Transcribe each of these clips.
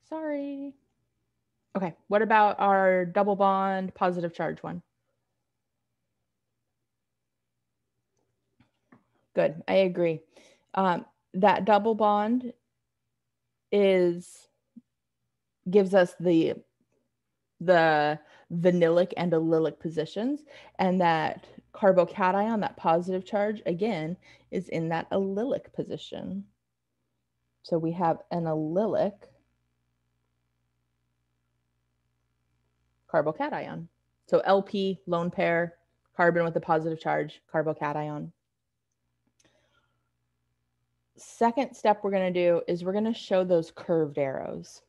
Sorry. Okay, what about our double bond positive charge one? Good, I agree. That double bond gives us the vanillic and allylic positions, and that carbocation, that positive charge, again, is in that allylic position. So we have an allylic carbocation. So LP, lone pair, carbon with a positive charge, carbocation. Second step we're going to do is we're going to show those curved arrows.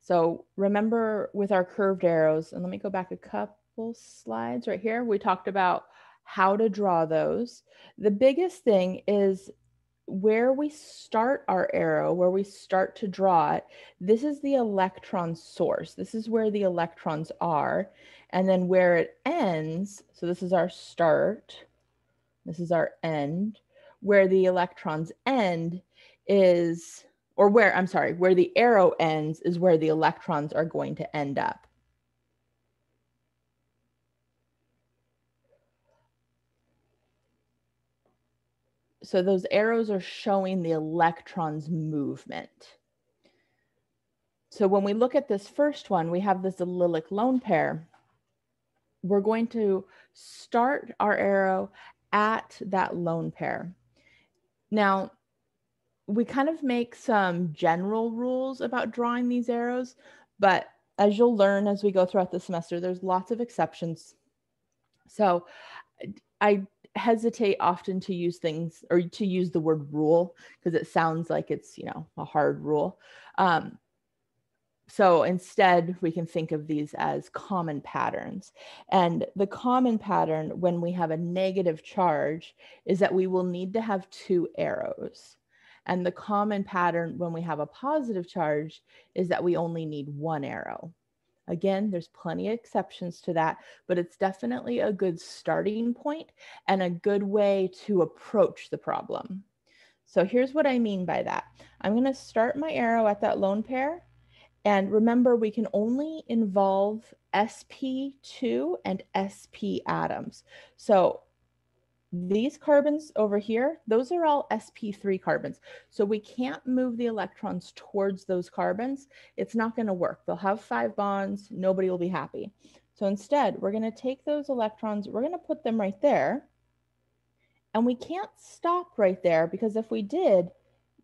So remember with our curved arrows, and let me go back a couple slides right here, we talked about how to draw those. The biggest thing is where we start our arrow, where we start to draw it, this is the electron source. This is where the electrons are. And then where it ends, so this is our start, this is our end, where the electrons end is, or where, I'm sorry, where the arrow ends is where the electrons are going to end up. So those arrows are showing the electrons' movement. So when we look at this first one, we have this allylic lone pair. We're going to start our arrow at that lone pair. Now, we kind of make some general rules about drawing these arrows, but as you'll learn as we go throughout the semester, there's lots of exceptions. So I hesitate often to use things or to use the word rule because it sounds like it's, you know, a hard rule. So instead, we can think of these as common patterns. And the common pattern when we have a negative charge is that we will need to have two arrows. And the common pattern when we have a positive charge is that we only need one arrow. Again, there's plenty of exceptions to that, but it's definitely a good starting point and a good way to approach the problem. So here's what I mean by that. I'm going to start my arrow at that lone pair. And remember, we can only involve sp2 and sp atoms. So these carbons over here, those are all sp3 carbons. So we can't move the electrons towards those carbons. It's not going to work. They'll have 5 bonds. Nobody will be happy. So instead, we're going to take those electrons, we're going to put them right there. And we can't stop right there because if we did,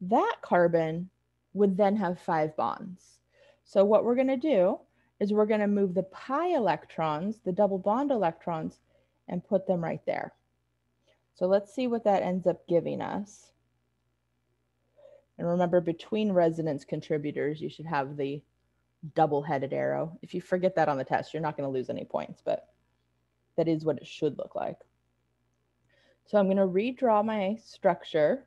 that carbon would then have 5 bonds. So what we're going to do is we're going to move the pi electrons, the double bond electrons, and put them right there. So let's see what that ends up giving us. And remember, between resonance contributors, you should have the double-headed arrow. If you forget that on the test, you're not going to lose any points, but that is what it should look like. So I'm going to redraw my structure.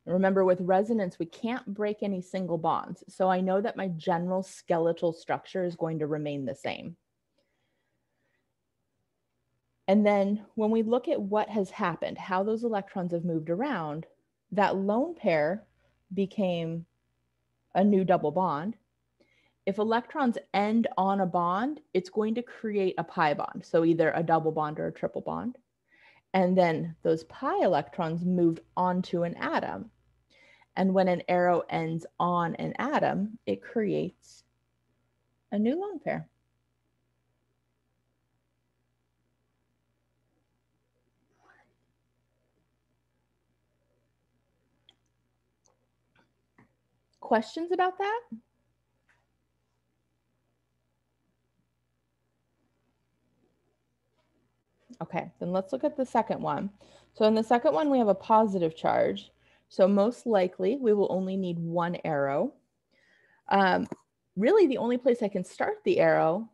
Remember, with resonance, we can't break any single bonds. So I know that my general skeletal structure is going to remain the same. And then when we look at what has happened, how those electrons have moved around, that lone pair became a new double bond. If electrons end on a bond, it's going to create a pi bond. So either a double bond or a triple bond. And then those pi electrons moved onto an atom. And when an arrow ends on an atom, it creates a new lone pair. Questions about that? Okay, then let's look at the second one. So in the second one, we have a positive charge. So most likely we will only need one arrow. Really, the only place I can start the arrow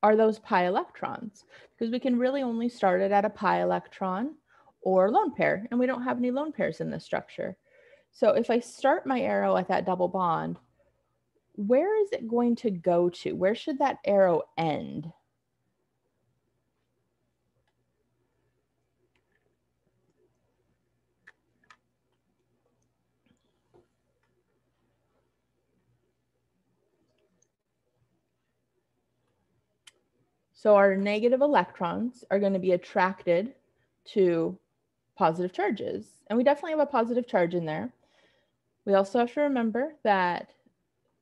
are those pi electrons, because we can really only start it at a pi electron or lone pair, and we don't have any lone pairs in this structure. So if I start my arrow at that double bond, where is it going to go to? Where should that arrow end? So our negative electrons are going to be attracted to positive charges. And we definitely have a positive charge in there. We also have to remember that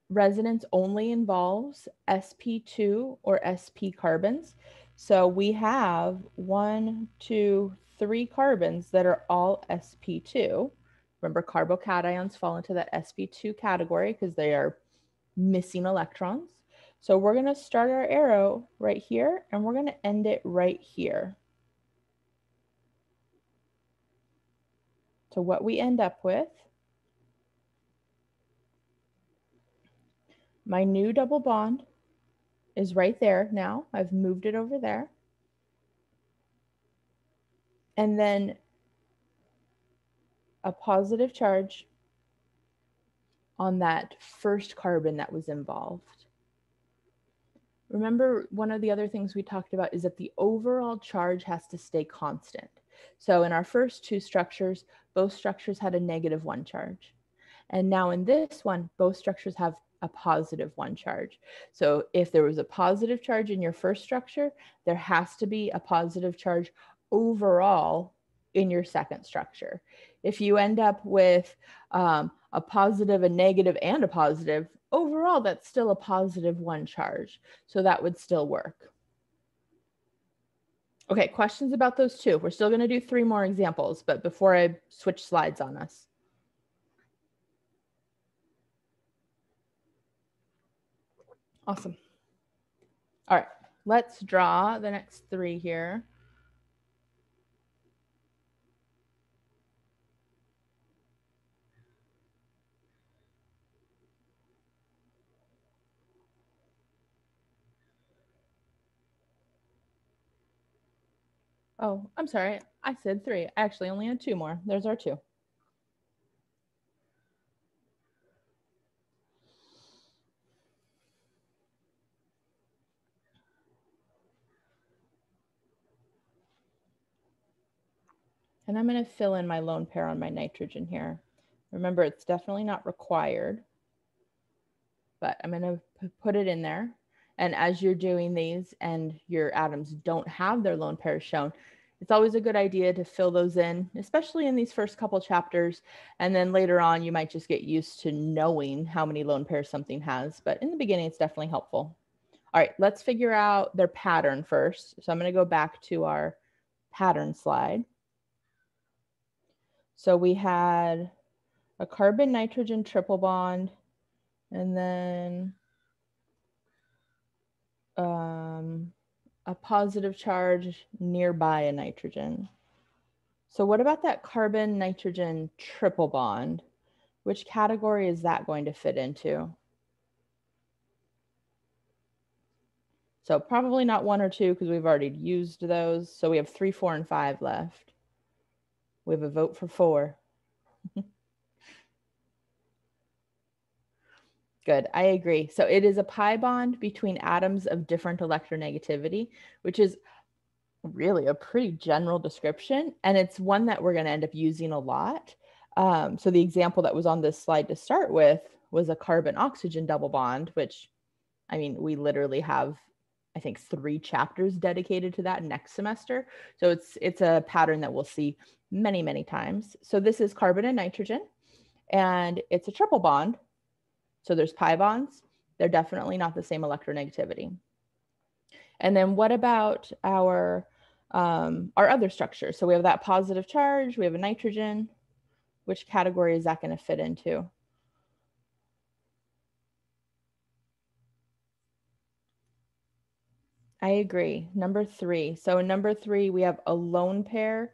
resonance only involves sp2 or sp carbons. So we have 1, 2, 3 carbons that are all sp2. Remember, carbocations fall into that sp2 category because they are missing electrons. So we're going to start our arrow right here, and we're going to end it right here. So what we end up with, my new double bond is right there now. I've moved it over there. And then a positive charge on that first carbon that was involved. Remember, one of the other things we talked about is that the overall charge has to stay constant. So in our first two structures, both structures had a -1 charge. And now in this one, both structures have a +1 charge. So if there was a positive charge in your first structure, there has to be a positive charge overall in your second structure. If you end up with a positive, a negative, and a positive, overall, that's still a +1 charge. So that would still work. Okay, questions about those two? We're still going to do 3 more examples, but before I switch slides on us. Awesome. All right, let's draw the next 3 here. Oh, I'm sorry. I said 3. I actually only had 2 more. There's our 2. And I'm going to fill in my lone pair on my nitrogen here. Remember, it's definitely not required, but I'm going to put it in there. And as you're doing these and your atoms don't have their lone pairs shown, it's always a good idea to fill those in, especially in these first couple chapters. And then later on, you might just get used to knowing how many lone pairs something has. But in the beginning, it's definitely helpful. All right, let's figure out their pattern first. So I'm going to go back to our pattern slide. So we had a carbon-nitrogen triple bond, and then a positive charge nearby a nitrogen. So what about that carbon-nitrogen triple bond? Which category is that going to fit into? So probably not 1 or 2 because we've already used those. So we have 3, 4, and 5 left. We have a vote for 4. Good, I agree. So it is a pi bond between atoms of different electronegativity, which is really a pretty general description. And it's one that we're going to end up using a lot. So the example that was on this slide to start with was a carbon-oxygen double bond, which, I mean, we literally have, I think, 3 chapters dedicated to that next semester. So it's a pattern that we'll see many, many times. So this is carbon and nitrogen, and it's a triple bond. So there's pi bonds. They're definitely not the same electronegativity. And then what about our other structures? So we have that positive charge, we have a nitrogen. Which category is that going to fit into? I agree. Number 3. So in number 3, we have a lone pair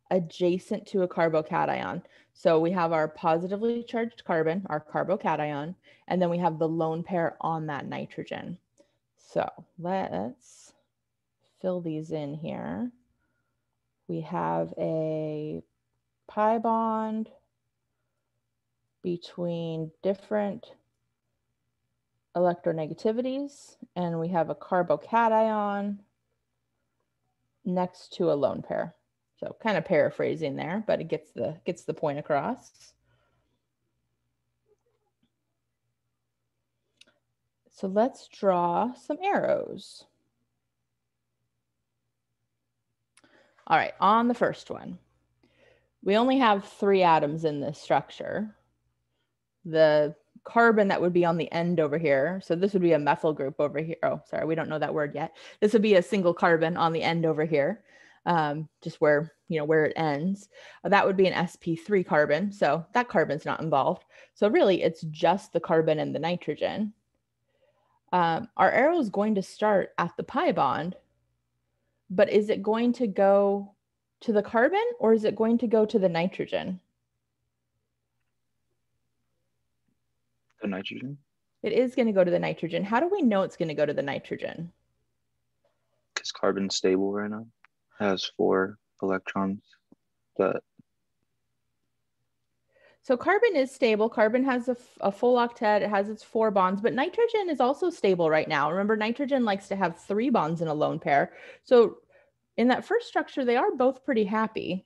adjacent to a carbocation. So we have our positively charged carbon, our carbocation, and then we have the lone pair on that nitrogen. So let's fill these in here. We have a pi bond between different electronegativities, and we have a carbocation next to a lone pair. So kind of paraphrasing there, but it gets the point across. So let's draw some arrows. All right, on the first one, we only have 3 atoms in this structure. The carbon that would be on the end over here, so this would be a methyl group over here. Oh, sorry, we don't know that word yet. This would be a single carbon on the end over here, just where, where it ends. That would be an sp3 carbon, so that carbon's not involved. So really, it's just the carbon and the nitrogen. Our arrow is going to start at the pi bond, but is it going to go to the carbon or is it going to go to the nitrogen? The nitrogen? It is going to go to the nitrogen. How do we know it's going to go to the nitrogen? Because carbon's stable right now. It has 4 electrons. So carbon is stable. Carbon has a full octet. It has its 4 bonds, but nitrogen is also stable right now. Remember, nitrogen likes to have 3 bonds in a lone pair. So in that first structure, they are both pretty happy.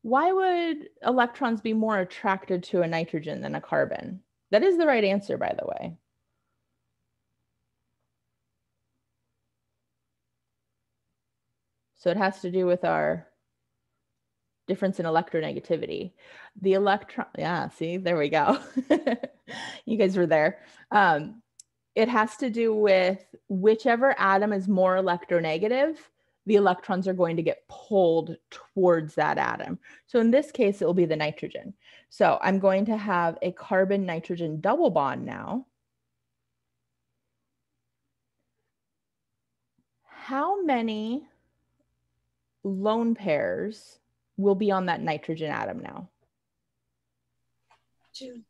Why would electrons be more attracted to a nitrogen than a carbon? That is the right answer, by the way. So it has to do with our difference in electronegativity. The electron, yeah, see, there we go. You guys were there. It has to do with whichever atom is more electronegative, the electrons are going to get pulled towards that atom. So in this case, it will be the nitrogen. So I'm going to have a carbon-nitrogen double bond now. How many lone pairs will be on that nitrogen atom now? 2.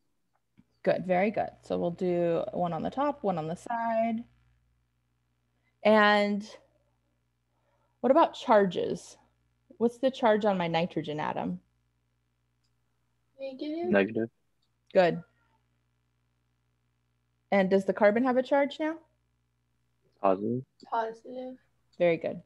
Good, very good. So we'll do one on the top, one on the side. And what about charges? What's the charge on my nitrogen atom? Negative. Good. And does the carbon have a charge now? Positive. Positive. Very good.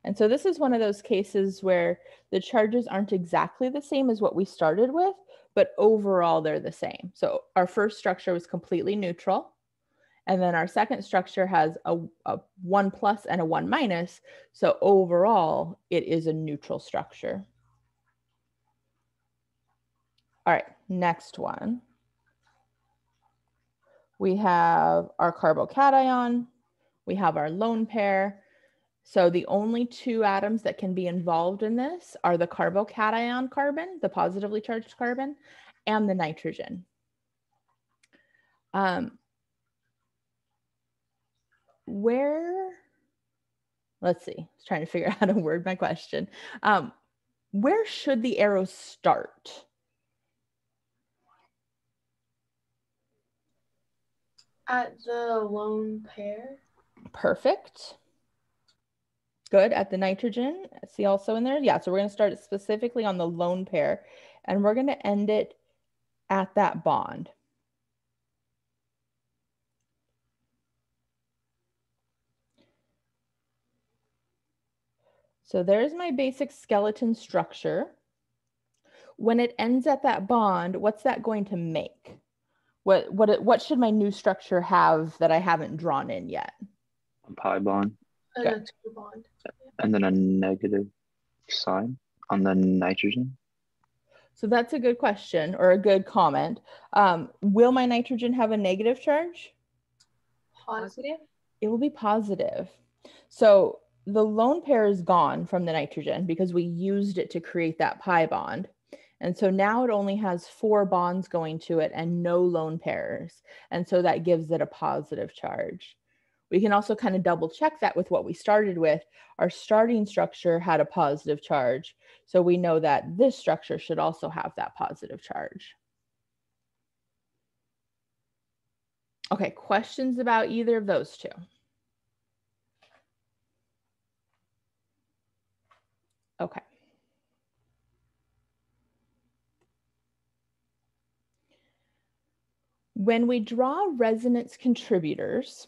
And so this is one of those cases where the charges aren't exactly the same as what we started with, but overall they're the same. So our first structure was completely neutral. And then our second structure has a 1 plus and a 1 minus. So overall, it is a neutral structure. All right, next one. We have our carbocation. We have our lone pair. So the only 2 atoms that can be involved in this are the carbocation carbon, the positively charged carbon, and the nitrogen. Let's see, I was trying to figure out how to word my question. Where should the arrow start? At the lone pair. Perfect. Good, at the nitrogen. See also in there? Yeah, so we're going to start it specifically on the lone pair, and we're going to end it at that bond. So there's my basic skeleton structure. When it ends at that bond, what's that going to make? What should my new structure have that I haven't drawn in yet? A pi bond. And a 2 bond. And then a negative sign on the nitrogen. So that's a good question or a good comment. Will my nitrogen have a negative charge? Positive. It will be positive. So the lone pair is gone from the nitrogen because we used it to create that pi bond. And so now it only has 4 bonds going to it and no lone pairs. And so that gives it a positive charge. We can also kind of double check that with what we started with. Our starting structure had a positive charge. So we know that this structure should also have that positive charge. Okay, questions about either of those 2? Okay. When we draw resonance contributors,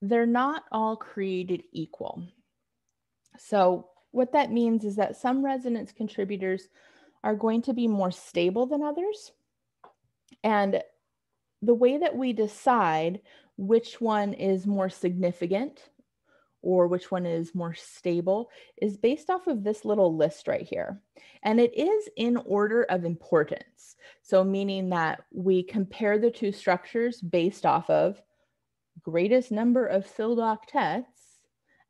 they're not all created equal. So what that means is that some resonance contributors are going to be more stable than others. And the way that we decide which one is more significant or which one is more stable is based off of this little list right here. And it is in order of importance. So meaning that we compare the two structures based off of greatest number of filled octets.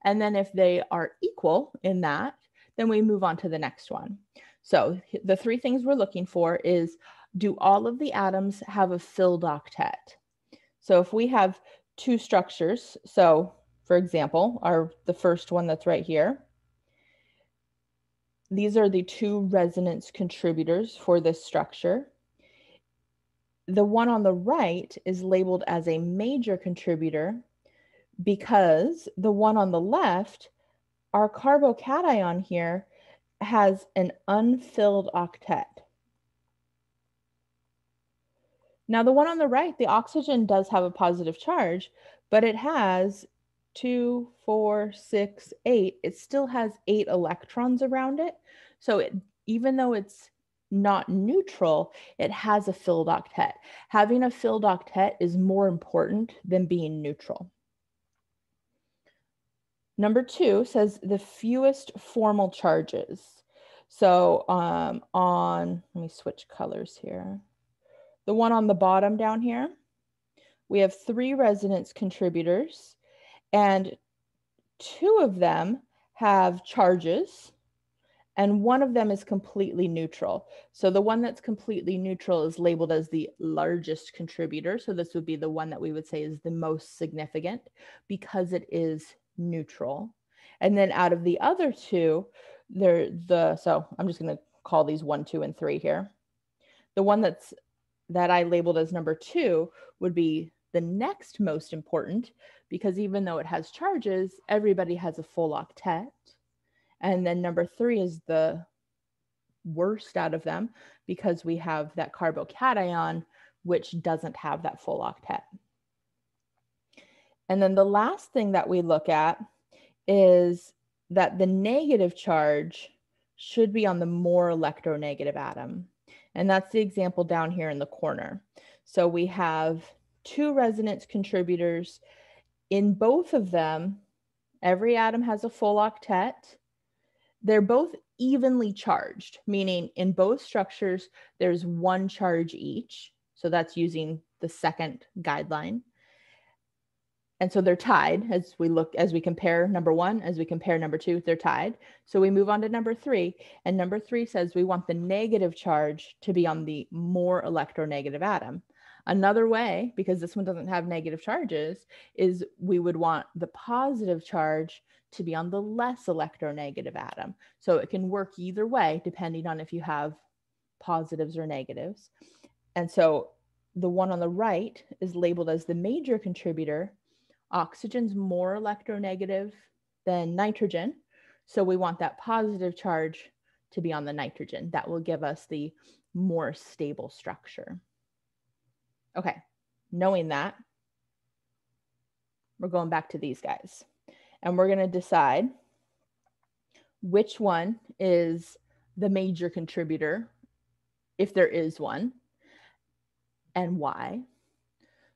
And then if they are equal in that, then we move on to the next one. So the three things we're looking for is, do all of the atoms have a filled octet? So if we have two structures, so for example, the first one that's right here, these are the two resonance contributors for this structure. The one on the right is labeled as a major contributor because the one on the left, our carbocation here, has an unfilled octet. Now the one on the right, the oxygen does have a positive charge, but it has 2, 4, 6, 8. It still has 8 electrons around it. So even though it's not neutral, it has a filled octet. Having a filled octet is more important than being neutral. Number 2 says the fewest formal charges. So let me switch colors here. The one on the bottom down here, we have 3 resonance contributors, and 2 of them have charges, and 1 of them is completely neutral. So the one that's completely neutral is labeled as the largest contributor. So this would be the one that we would say is the most significant because it is neutral. And then out of the other 2, so I'm just going to call these 1, 2, and 3 here. The one that I labeled as number 2 would be the next most important, because even though it has charges, everybody has a full octet. And then number 3 is the worst out of them because we have that carbocation, which doesn't have that full octet. And then the last thing that we look at is that the negative charge should be on the more electronegative atom. And that's the example down here in the corner. So we have 2 resonance contributors. In both of them, every atom has a full octet. They're both evenly charged, meaning in both structures, there's 1 charge each. So that's using the second guideline. And so they're tied as we compare number 1, as we compare number 2, they're tied. So we move on to number 3, and number 3 says we want the negative charge to be on the more electronegative atom. Another way, because this one doesn't have negative charges, is we would want the positive charge to be on the less electronegative atom. So it can work either way, depending on if you have positives or negatives. And so the one on the right is labeled as the major contributor. Oxygen's more electronegative than nitrogen. So we want that positive charge to be on the nitrogen. That will give us the more stable structure. Okay, knowing that, we're going back to these guys. And we're going to decide which one is the major contributor, if there is one, and why.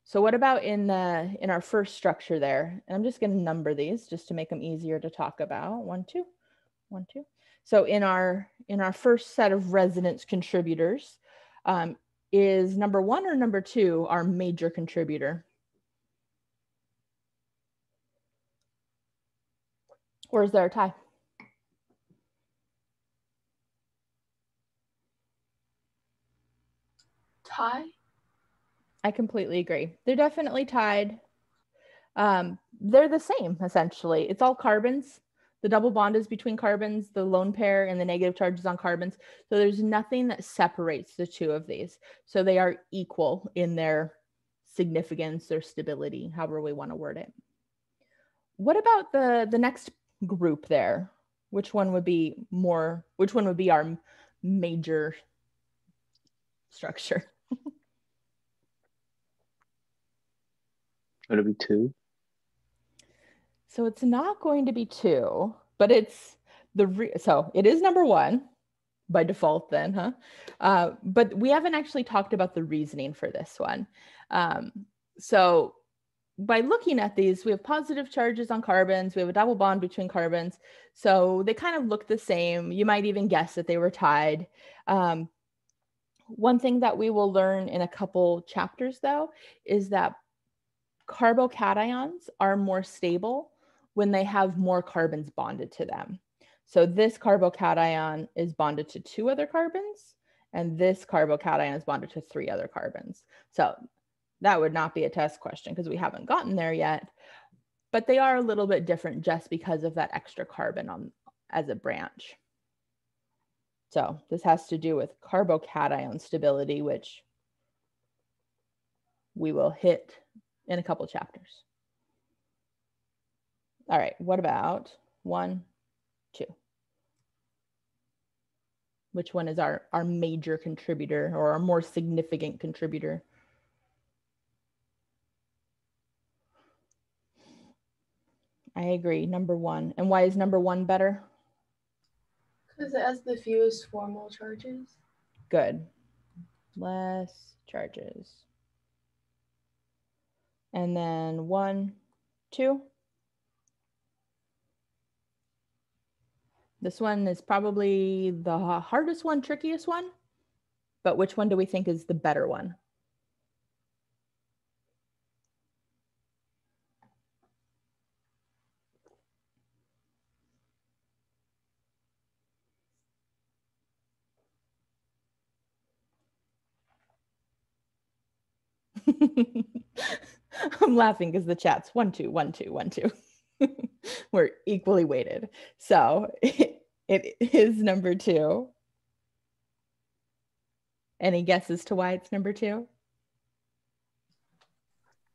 So what about in our first structure there? And I'm just going to number these just to make them easier to talk about. 1, 2, 1, 2. So in our first set of resonance contributors, is number 1 or number 2 our major contributor? Or is there a tie? Tie? I completely agree. They're definitely tied. They're the same, essentially. It's all carbons. The double bond is between carbons, the lone pair and the negative charge is on carbons. So there's nothing that separates the 2 of these. So they are equal in their significance or stability, however we want to word it. What about the next group there? Which one would be our major structure? Would it be 2? So it's not going to be 2, but it's so it is number 1 by default then, huh? But we haven't actually talked about the reasoning for this one. So by looking at these, we have positive charges on carbons, we have a double bond between carbons. So they kind of look the same. You might even guess that they were tied. One thing that we will learn in a couple chapters, though, is that carbocations are more stable when they have more carbons bonded to them. So this carbocation is bonded to 2 other carbons, and this carbocation is bonded to 3 other carbons. So that would not be a test question because we haven't gotten there yet, but they are a little bit different just because of that extra carbon as a branch. So this has to do with carbocation stability, which we will hit in a couple chapters. All right, what about 1, 2? Which one is our major contributor or our more significant contributor? I agree, number 1. And why is number 1 better? Because it has the fewest formal charges. Good. Less charges. And then 1, 2. This one is probably the hardest one, trickiest one. But which one do we think is the better one? I'm laughing because the chat's 1, 2, 1, 2, 1, 2. We're equally weighted. So it is number 2. Any guesses to why it's number 2?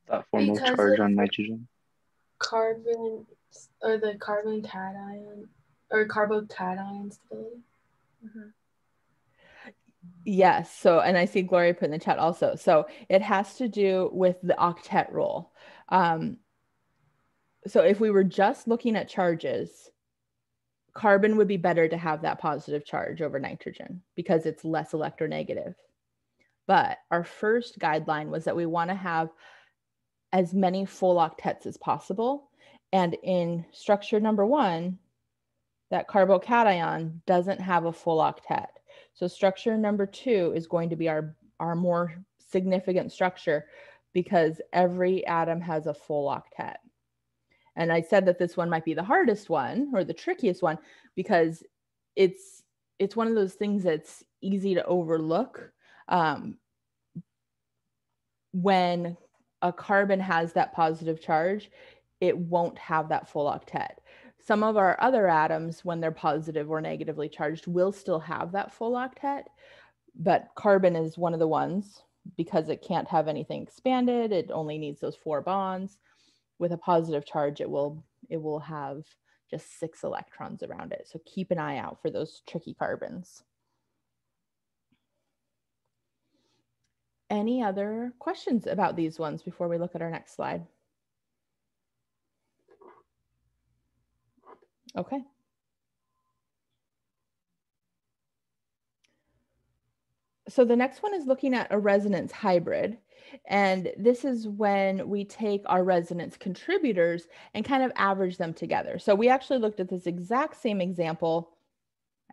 That formal Because charge of on nitrogen. Carbon or the carbon cation or carbocation stability. Yes. So, and I see Gloria put in the chat also. So it has to do with the octet rule. So if we were just looking at charges, carbon would be better to have that positive charge over nitrogen because it's less electronegative. But our first guideline was that we want to have as many full octets as possible. And in structure number 1, that carbocation doesn't have a full octet. So structure number 2 is going to be our more significant structure because every atom has a full octet. And I said that this one might be the hardest one or the trickiest one because it's one of those things that's easy to overlook. When a carbon has that positive charge, it won't have that full octet. Some of our other atoms, when they're positive or negatively charged, will still have that full octet, but carbon is one of the ones because it can't have anything expanded. It only needs those 4 bonds. With a positive charge, it will have just 6 electrons around it. So keep an eye out for those tricky carbons. Any other questions about these ones before we look at our next slide? Okay. So the next one is looking at a resonance hybrid. And this is when we take our resonance contributors and kind of average them together. So we actually looked at this exact same example,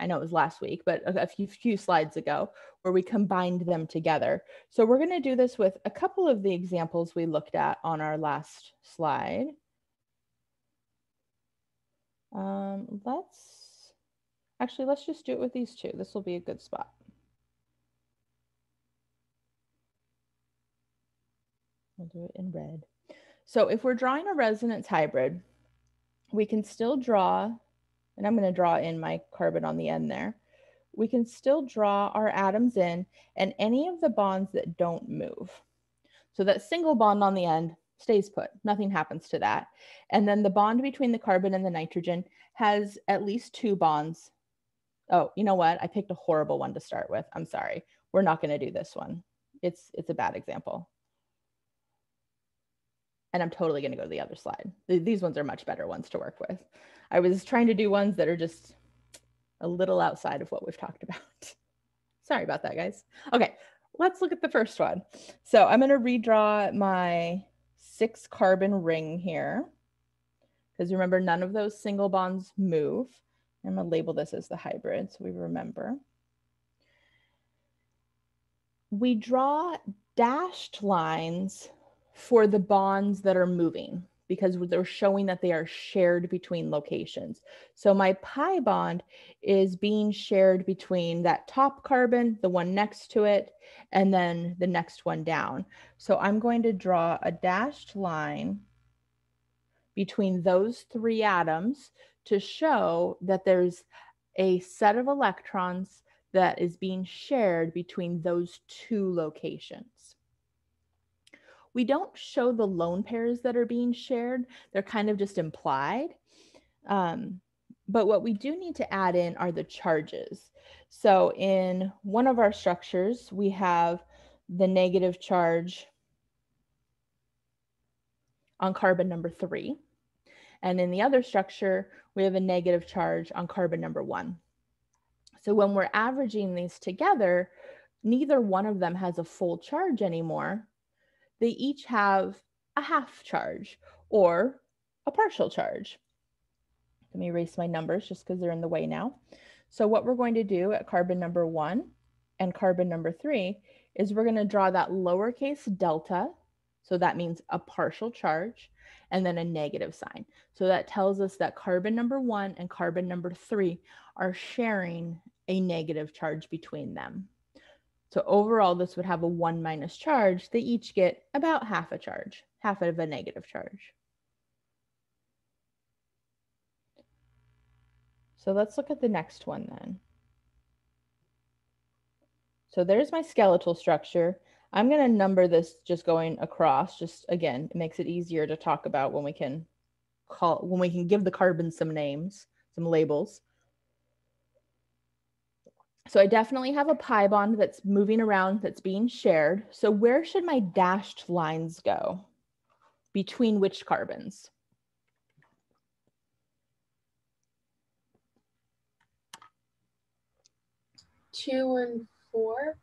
I know it was last week, but a few slides ago, where we combined them together. So we're going to do this with a couple of the examples we looked at on our last slide. Let's just do it with these 2. This will be a good spot. We'll do it in red. So if we're drawing a resonance hybrid, we can still draw, and I'm going to draw in my carbon on the end there. We can still draw our atoms in and any of the bonds that don't move. So that single bond on the end stays put. Nothing happens to that. And then the bond between the carbon and the nitrogen has at least 2 bonds. Oh, you know what? I picked a horrible one to start with. I'm sorry. We're not going to do this one. It's a bad example. And I'm totally going to go to the other slide. These ones are much better ones to work with. I was trying to do ones that are just a little outside of what we've talked about. Sorry about that, guys. Okay, let's look at the first one. So I'm going to redraw my 6 carbon ring here, because remember, none of those single bonds move. I'm going to label this as the hybrid so we remember. We draw dashed lines for the bonds that are moving because they're showing that they are shared between locations. So my pi bond is being shared between that top carbon, the one next to it, and then the next one down. So I'm going to draw a dashed line between those 3 atoms to show that there's a set of electrons that is being shared between those 2 locations. We don't show the lone pairs that are being shared. They're kind of just implied. But what we do need to add in are the charges. So in one of our structures, we have the negative charge on carbon number 3. And in the other structure, we have a negative charge on carbon number 1. So when we're averaging these together, neither one of them has a full charge anymore. They each have a half charge or a partial charge. Let me erase my numbers just because they're in the way now. So what we're going to do at carbon number 1 and carbon number 3 is we're going to draw that lowercase delta. So that means a partial charge and then a negative sign. So that tells us that carbon number 1 and carbon number 3 are sharing a negative charge between them. So overall, this would have a 1 minus charge. They each get about half a charge, half of a negative charge. So let's look at the next one then. So there's my skeletal structure. I'm going to number this just going across. Just again, it makes it easier to talk about when we can give the carbons some names, some labels. So I definitely have a pi bond that's moving around, that's being shared. So where should my dashed lines go? Between which carbons? Two and 4.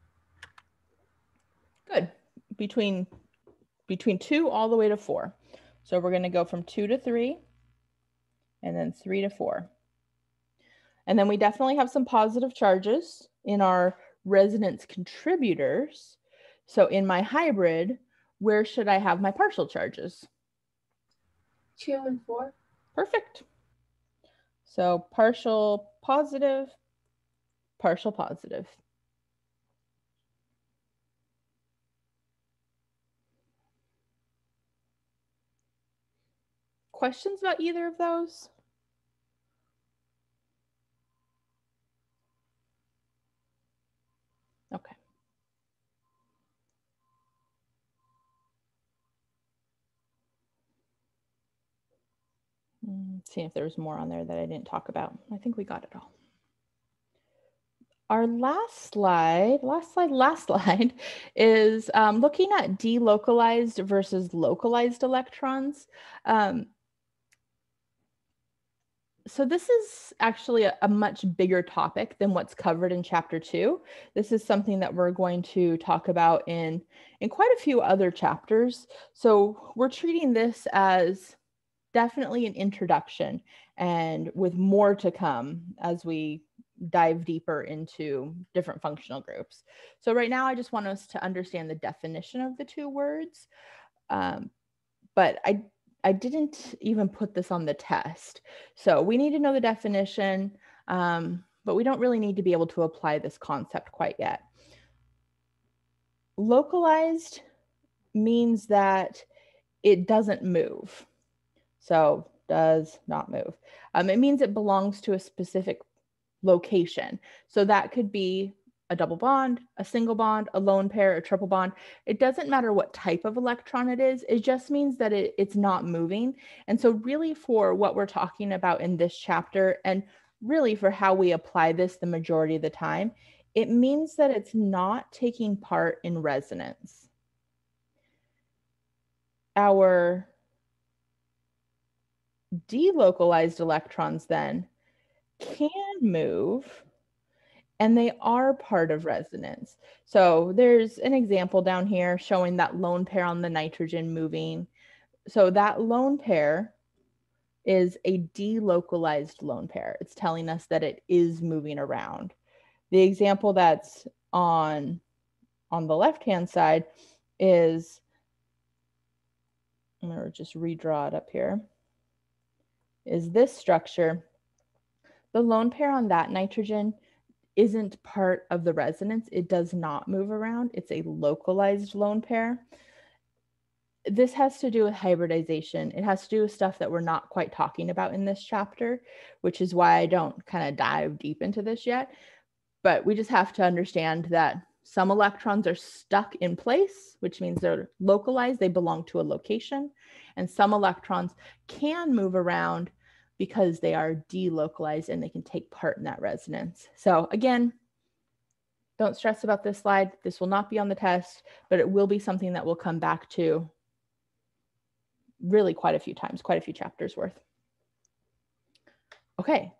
Good. Between 2 all the way to 4. So we're going to go from 2 to 3 and then 3 to 4. And then we definitely have some positive charges in our resonance contributors. So in my hybrid, where should I have my partial charges? 2 and 4. Perfect. So partial positive, partial positive. Questions about either of those? Okay. See if there's more on there that I didn't talk about. I think we got it all. Our last slide is looking at delocalized versus localized electrons. So this is actually a much bigger topic than what's covered in chapter 2. This is something that we're going to talk about in quite a few other chapters. So we're treating this as definitely an introduction and with more to come as we dive deeper into different functional groups. So right now, I just want us to understand the definition of the 2 words. But I didn't even put this on the test. So we need to know the definition, but we don't really need to be able to apply this concept quite yet. Localized means that it doesn't move. So does not move. It means it belongs to a specific location. So that could be a double bond, a single bond, a lone pair, a triple bond. It doesn't matter what type of electron it is. It just means that it's not moving. And so really for what we're talking about in this chapter, and really for how we apply this the majority of the time, it means that it's not taking part in resonance. Our delocalized electrons then can move, and they are part of resonance. So there's an example down here showing that lone pair on the nitrogen moving, So that lone pair is a delocalized lone pair. It's telling us that it is moving around. The example that's on the left-hand side is, I'm going to just redraw it up here, is this structure. The lone pair on that nitrogen isn't part of the resonance. It does not move around. It's a localized lone pair. This has to do with hybridization. It has to do with stuff that we're not quite talking about in this chapter, which is why I don't kind of dive deep into this yet. But we just have to understand that some electrons are stuck in place, which means they're localized, they belong to a location. And some electrons can move around because they are delocalized and they can take part in that resonance. So again, don't stress about this slide. This will not be on the test, but it will be something that we'll come back to really quite a few times, quite a few chapters worth. Okay,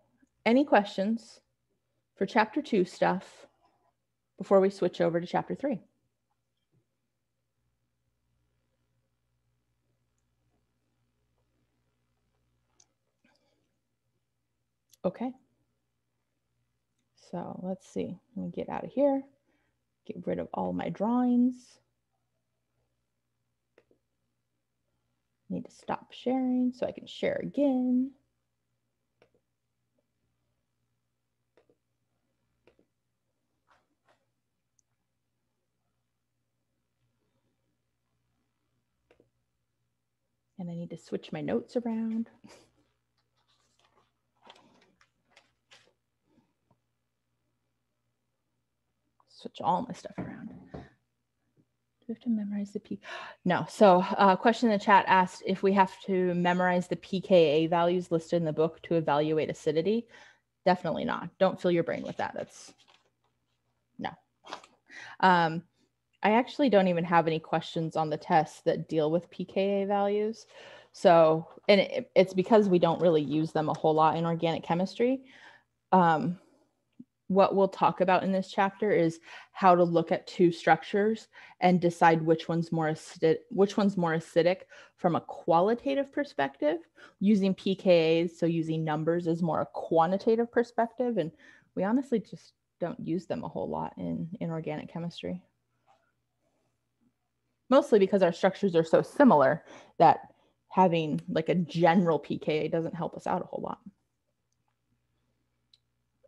any questions for chapter 2 stuff before we switch over to chapter 3? Okay. So let's see, let me get out of here, get rid of all my drawings. Need to stop sharing so I can share again. And I need to switch my notes around. Switch all my stuff around. Do we have to memorize the P? No. So a question in the chat asked if we have to memorize the pKa values listed in the book to evaluate acidity. Definitely not. Don't fill your brain with that. That's no. I actually don't even have any questions on the test that deal with pKa values. So, and it's because we don't really use them a whole lot in organic chemistry. What we'll talk about in this chapter is how to look at two structures and decide which one's more acidic from a qualitative perspective, using pKa's, so using numbers is more a quantitative perspective. And we honestly just don't use them a whole lot in organic chemistry. Mostly because our structures are so similar that having like a general pKa doesn't help us out a whole lot.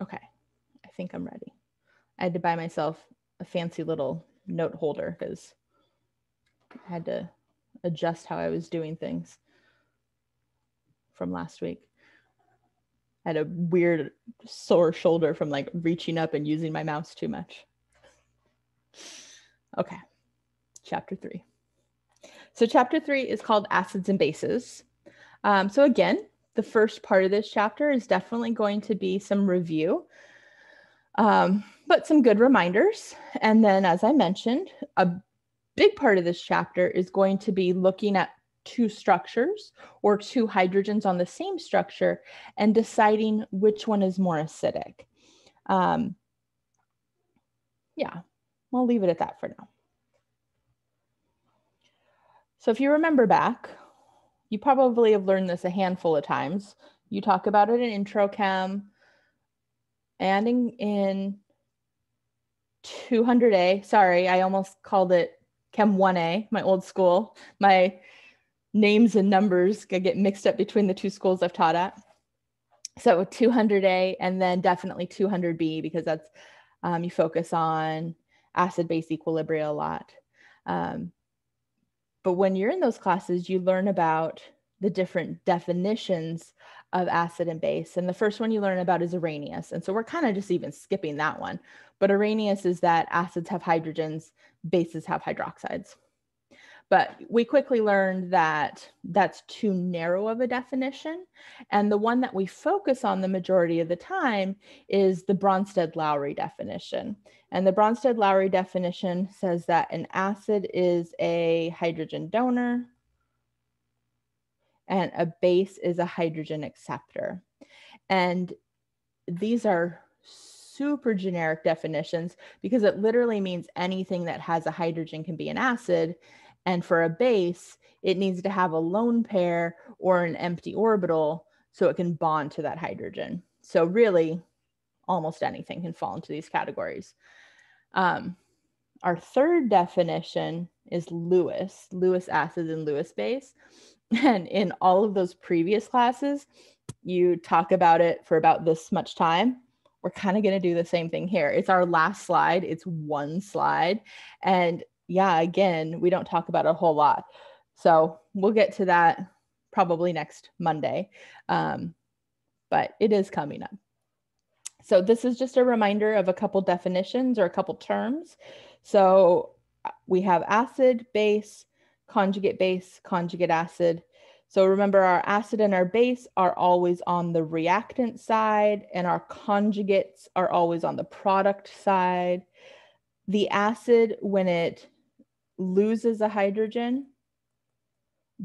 Okay. I think I'm ready. I had to buy myself a fancy little note holder because I had to adjust how I was doing things from last week. I had a weird sore shoulder from like reaching up and using my mouse too much. Okay, chapter 3. So chapter 3 is called Acids and Bases. So again, the first part of this chapter is definitely going to be some review. But some good reminders. And then, as I mentioned, a big part of this chapter is going to be looking at two structures or two hydrogens on the same structure and deciding which one is more acidic. Yeah, we'll leave it at that for now. So if you remember back, you probably have learned this a handful of times. You talk about it in intro chem and in 200A. Sorry, I almost called it Chem 1A, my old school. My names and numbers get mixed up between the two schools I've taught at. So 200A and then definitely 200B because that's, you focus on acid-base equilibria a lot. But when you're in those classes, you learn about the different definitions of acid and base. And the first one you learn about is Arrhenius. And so we're kind of just even skipping that one. But Arrhenius is that acids have hydrogens, bases have hydroxides. But we quickly learned that that's too narrow of a definition. And the one that we focus on the majority of the time is the Bronsted-Lowry definition. And the Bronsted-Lowry definition says that an acid is a hydrogen donor and a base is a hydrogen acceptor. And these are super generic definitions because it literally means anything that has a hydrogen can be an acid And for a base, it needs to have a lone pair or an empty orbital so it can bond to that hydrogen. So really, almost anything can fall into these categories. Our third definition is Lewis acid and Lewis base. And in all of those previous classes, you talk about it for about this much time. We're kind of going to do the same thing here. It's our last slide. It's one slide. And yeah, again, we don't talk about it a whole lot. So we'll get to that probably next Monday. But it is coming up. So this is just a reminder of a couple definitions or a couple terms. So we have acid, base, conjugate acid. So remember, our acid and our base are always on the reactant side, and our conjugates are always on the product side. The acid, when it loses a hydrogen,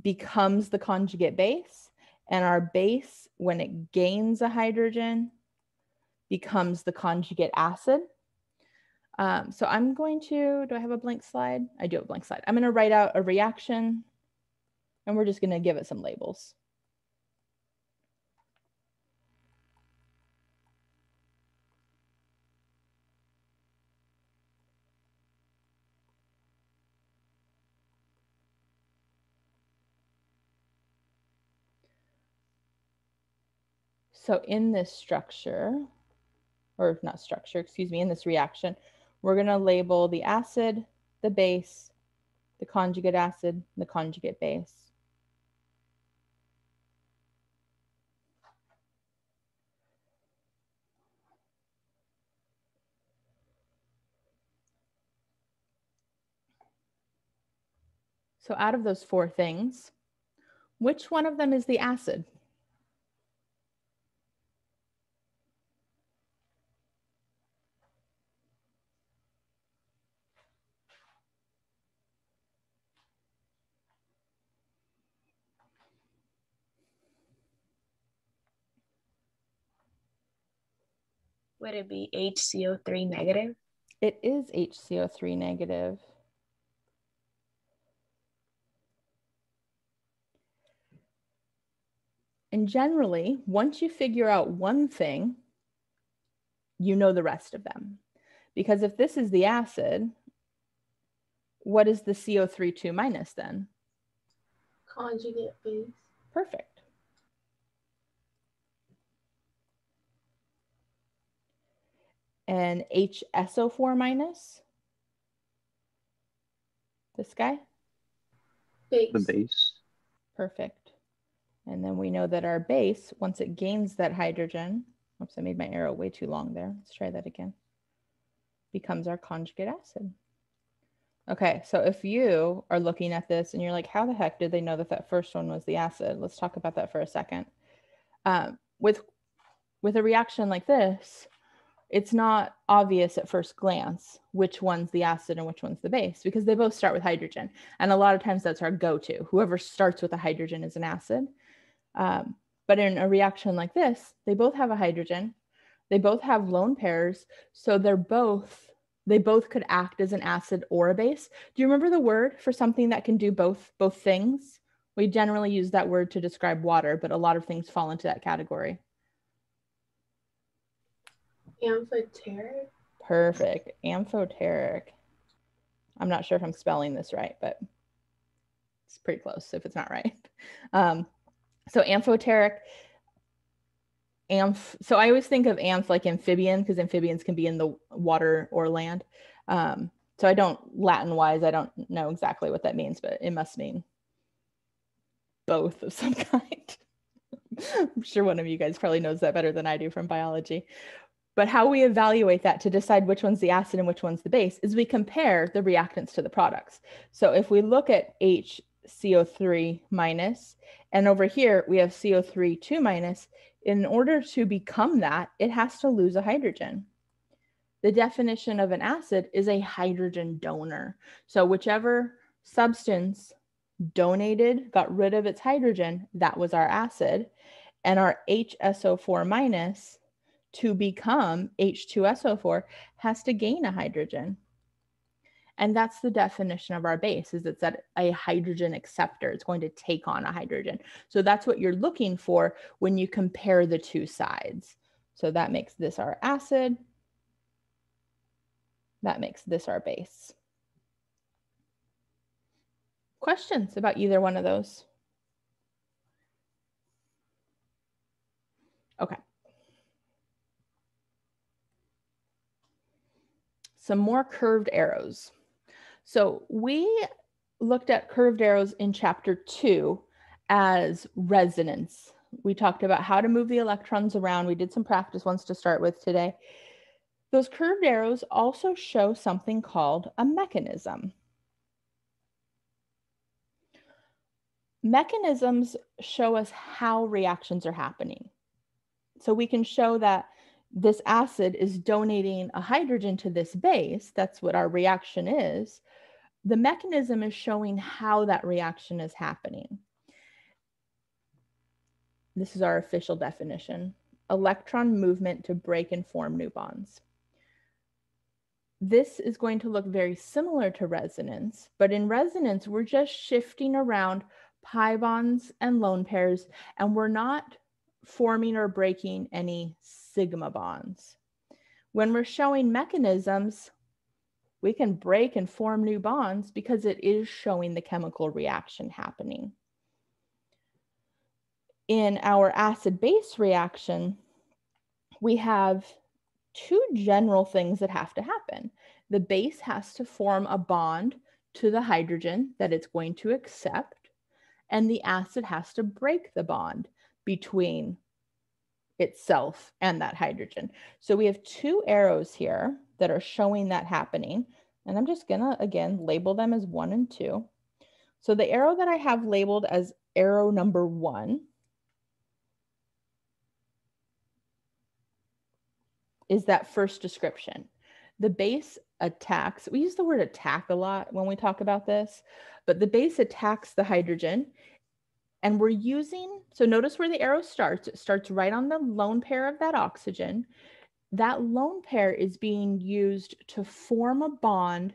becomes the conjugate base, and our base, when it gains a hydrogen, becomes the conjugate acid. So I'm going to, do I have a blank slide? I do have a blank slide. I'm going to write out a reaction, and we're just going to give it some labels. So in this structure, or not structure, excuse me, in this reaction, we're going to label the acid, the base, the conjugate acid, the conjugate base. So out of those four things, which one of them is the acid? Would it be HCO3 negative? It is HCO3 negative. And generally, once you figure out one thing, you know the rest of them. Because if this is the acid, what is the CO3 2 minus then? Conjugate base. Perfect. And HSO4 minus? This guy? Base. The base. Perfect. And then we know that our base, once it gains that hydrogen, oops, I made my arrow way too long there. Let's try that again. Becomes our conjugate acid. Okay, so if you are looking at this and you're like, how the heck did they know that that first one was the acid? Let's talk about that for a second. With a reaction like this, it's not obvious at first glance which one's the acid and which one's the base, because they both start with hydrogen. And a lot of times that's our go-to. Whoever starts with a hydrogen is an acid. But in a reaction like this, they both have a hydrogen. They both have lone pairs. So they both could act as an acid or a base. Do you remember the word for something that can do both things? We generally use that word to describe water, but a lot of things fall into that category. Amphoteric. Perfect. Amphoteric. I'm not sure if I'm spelling this right, but it's pretty close if it's not right. So amphoteric. So I always think of amph like amphibian, because amphibians can be in the water or land. So I don't, Latin-wise, I don't know exactly what that means, but it must mean both of some kind. I'm sure one of you guys probably knows that better than I do from biology. But how we evaluate that to decide which one's the acid and which one's the base is we compare the reactants to the products. So if we look at HCO3 minus, and over here we have CO3 2 minus, in order to become that, it has to lose a hydrogen. The definition of an acid is a hydrogen donor. So whichever substance donated, got rid of its hydrogen, that was our acid. And our HSO4 minus, to become H2SO4, has to gain a hydrogen. And that's the definition of our base, is it's at a hydrogen acceptor. It's going to take on a hydrogen. So that's what you're looking for when you compare the two sides. So that makes this our acid. That makes this our base. Questions about either one of those? Okay. Some more curved arrows. So we looked at curved arrows in chapter 2 as resonance. We talked about how to move the electrons around. We did some practice ones to start with today. Those curved arrows also show something called a mechanism. Mechanisms show us how reactions are happening. So we can show that this acid is donating a hydrogen to this base. That's what our reaction is. The mechanism is showing how that reaction is happening. This is our official definition: electron movement to break and form new bonds. This is going to look very similar to resonance, but in resonance, we're just shifting around pi bonds and lone pairs, and we're not forming or breaking any sigma bonds. When we're showing mechanisms, we can break and form new bonds because it is showing the chemical reaction happening. In our acid-base reaction, we have two general things that have to happen. The base has to form a bond to the hydrogen that it's going to accept, and the acid has to break the bond between itself and that hydrogen. So we have two arrows here that are showing that happening, and I'm just gonna, again, label them as 1 and 2. So the arrow that I have labeled as arrow number 1 is that first description. The base attacks, we use the word attack a lot when we talk about this, but the base attacks the hydrogen, and we're using, so notice where the arrow starts. It starts right on the lone pair of that oxygen. That lone pair is being used to form a bond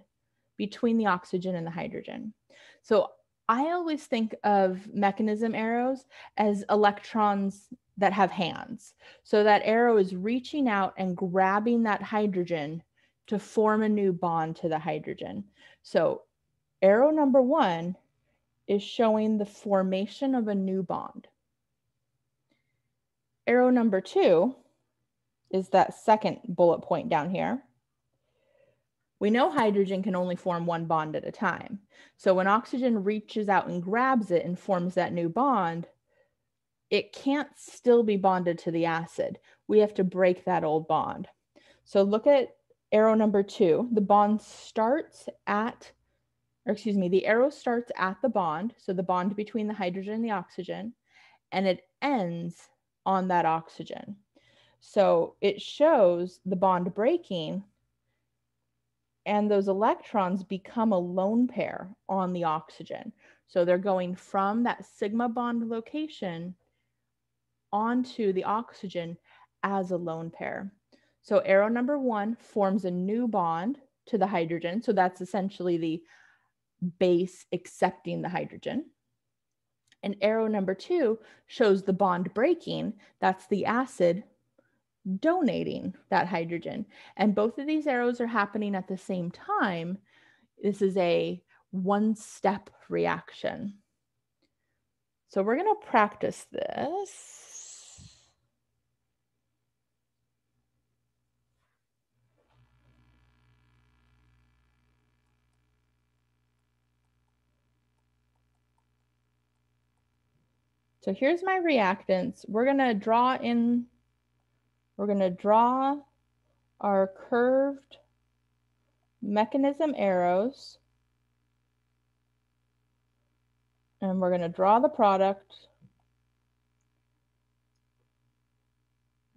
between the oxygen and the hydrogen. So I always think of mechanism arrows as electrons that have hands. So that arrow is reaching out and grabbing that hydrogen to form a new bond to the hydrogen. So arrow number 1 is showing the formation of a new bond. Arrow number 2 is that second bullet point down here. We know hydrogen can only form one bond at a time. So when oxygen reaches out and grabs it and forms that new bond, it can't still be bonded to the acid. We have to break that old bond. So look at arrow number 2. The bond starts at, or excuse me, the arrow starts at the bond, so the bond between the hydrogen and the oxygen, and it ends on that oxygen. So it shows the bond breaking, and those electrons become a lone pair on the oxygen. So they're going from that sigma bond location onto the oxygen as a lone pair. So arrow number 1 forms a new bond to the hydrogen. So that's essentially the base accepting the hydrogen. And arrow number 2 shows the bond breaking. That's the acid donating that hydrogen. And both of these arrows are happening at the same time. This is a one-step reaction. So we're going to practice this. So here's my reactants. We're going to draw our curved mechanism arrows, and we're going to draw the product.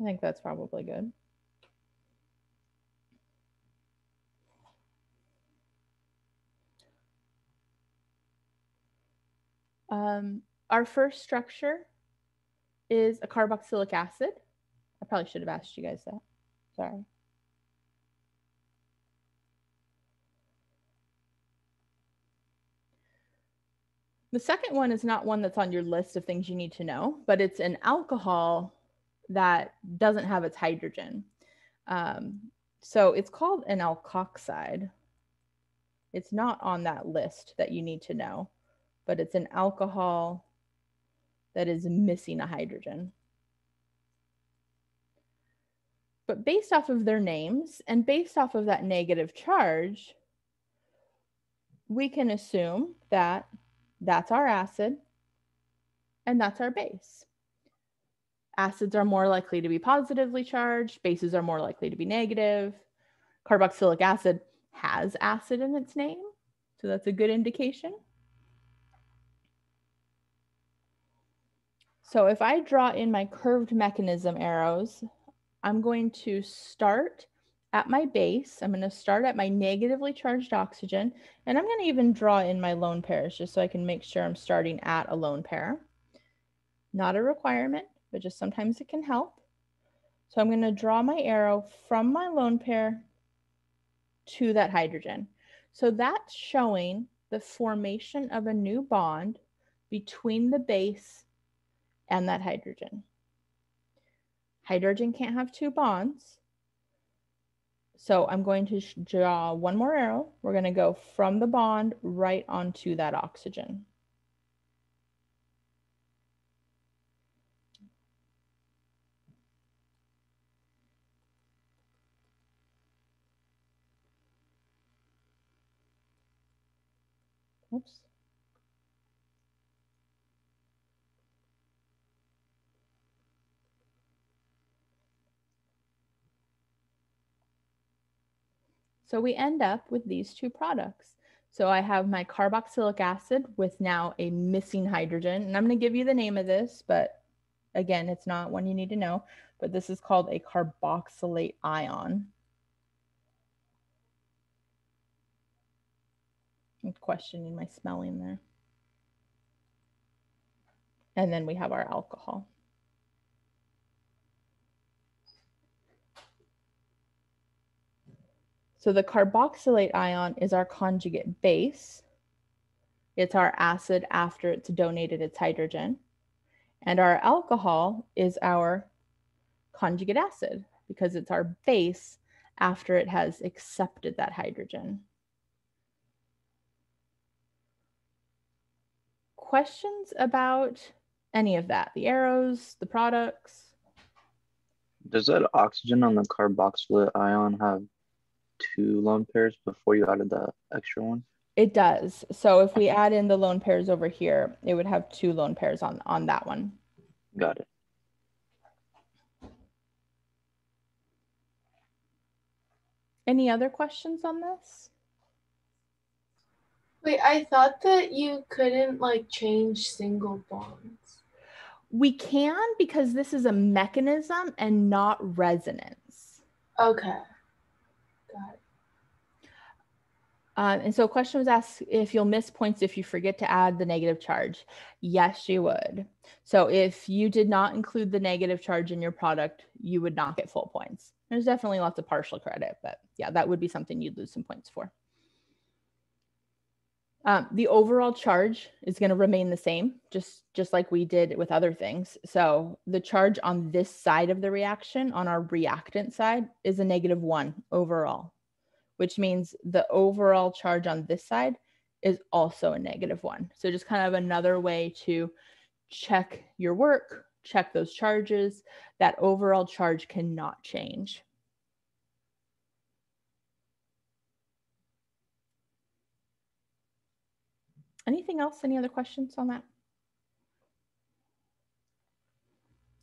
I think that's probably good. Our first structure is a carboxylic acid. I probably should have asked you guys that. Sorry. The second one is not one that's on your list of things you need to know, but it's an alcohol that doesn't have its hydrogen. So it's called an alkoxide. It's not on that list that you need to know, but it's an alcohol that is missing a hydrogen. But based off of their names and based off of that negative charge, we can assume that that's our acid and that's our base. Acids are more likely to be positively charged, bases are more likely to be negative. Carboxylic acid has acid in its name, so that's a good indication. So if I draw in my curved mechanism arrows, I'm going to start at my base. I'm going to start at my negatively charged oxygen, and I'm going to even draw in my lone pairs just so I can make sure I'm starting at a lone pair. Not a requirement, but just sometimes it can help. So I'm going to draw my arrow from my lone pair to that hydrogen. So that's showing the formation of a new bond between the base and that hydrogen. Hydrogen can't have two bonds. So I'm going to draw one more arrow. We're going to go from the bond right onto that oxygen. Oops. So we end up with these two products. So I have my carboxylic acid with now a missing hydrogen, and I'm going to give you the name of this, but again, it's not one you need to know, but this is called a carboxylate ion. I'm questioning my spelling there. And then we have our alcohol. So the carboxylate ion is our conjugate base. It's our acid after it's donated its hydrogen. And our alcohol is our conjugate acid because it's our base after it has accepted that hydrogen. Questions about any of that? The arrows, the products? Does that oxygen on the carboxylate ion have two lone pairs before you added the extra one? It does. So if we add in the lone pairs over here, it would have two lone pairs on that one. Got it. Any other questions on this? Wait, I thought that you couldn't like change single bonds. We can because this is a mechanism and not resonance. Okay. Got it. And so a question was asked if you'll miss points if you forget to add the negative charge. Yes, you would. So if you did not include the negative charge in your product, you would not get full points. There's definitely lots of partial credit, but yeah, that would be something you'd lose some points for. The overall charge is going to remain the same, just like we did with other things. So the charge on this side of the reaction, on our reactant side, is a -1 overall, which means the overall charge on this side is also a -1. So just kind of another way to check your work, check those charges. That overall charge cannot change. Anything else? Any other questions on that?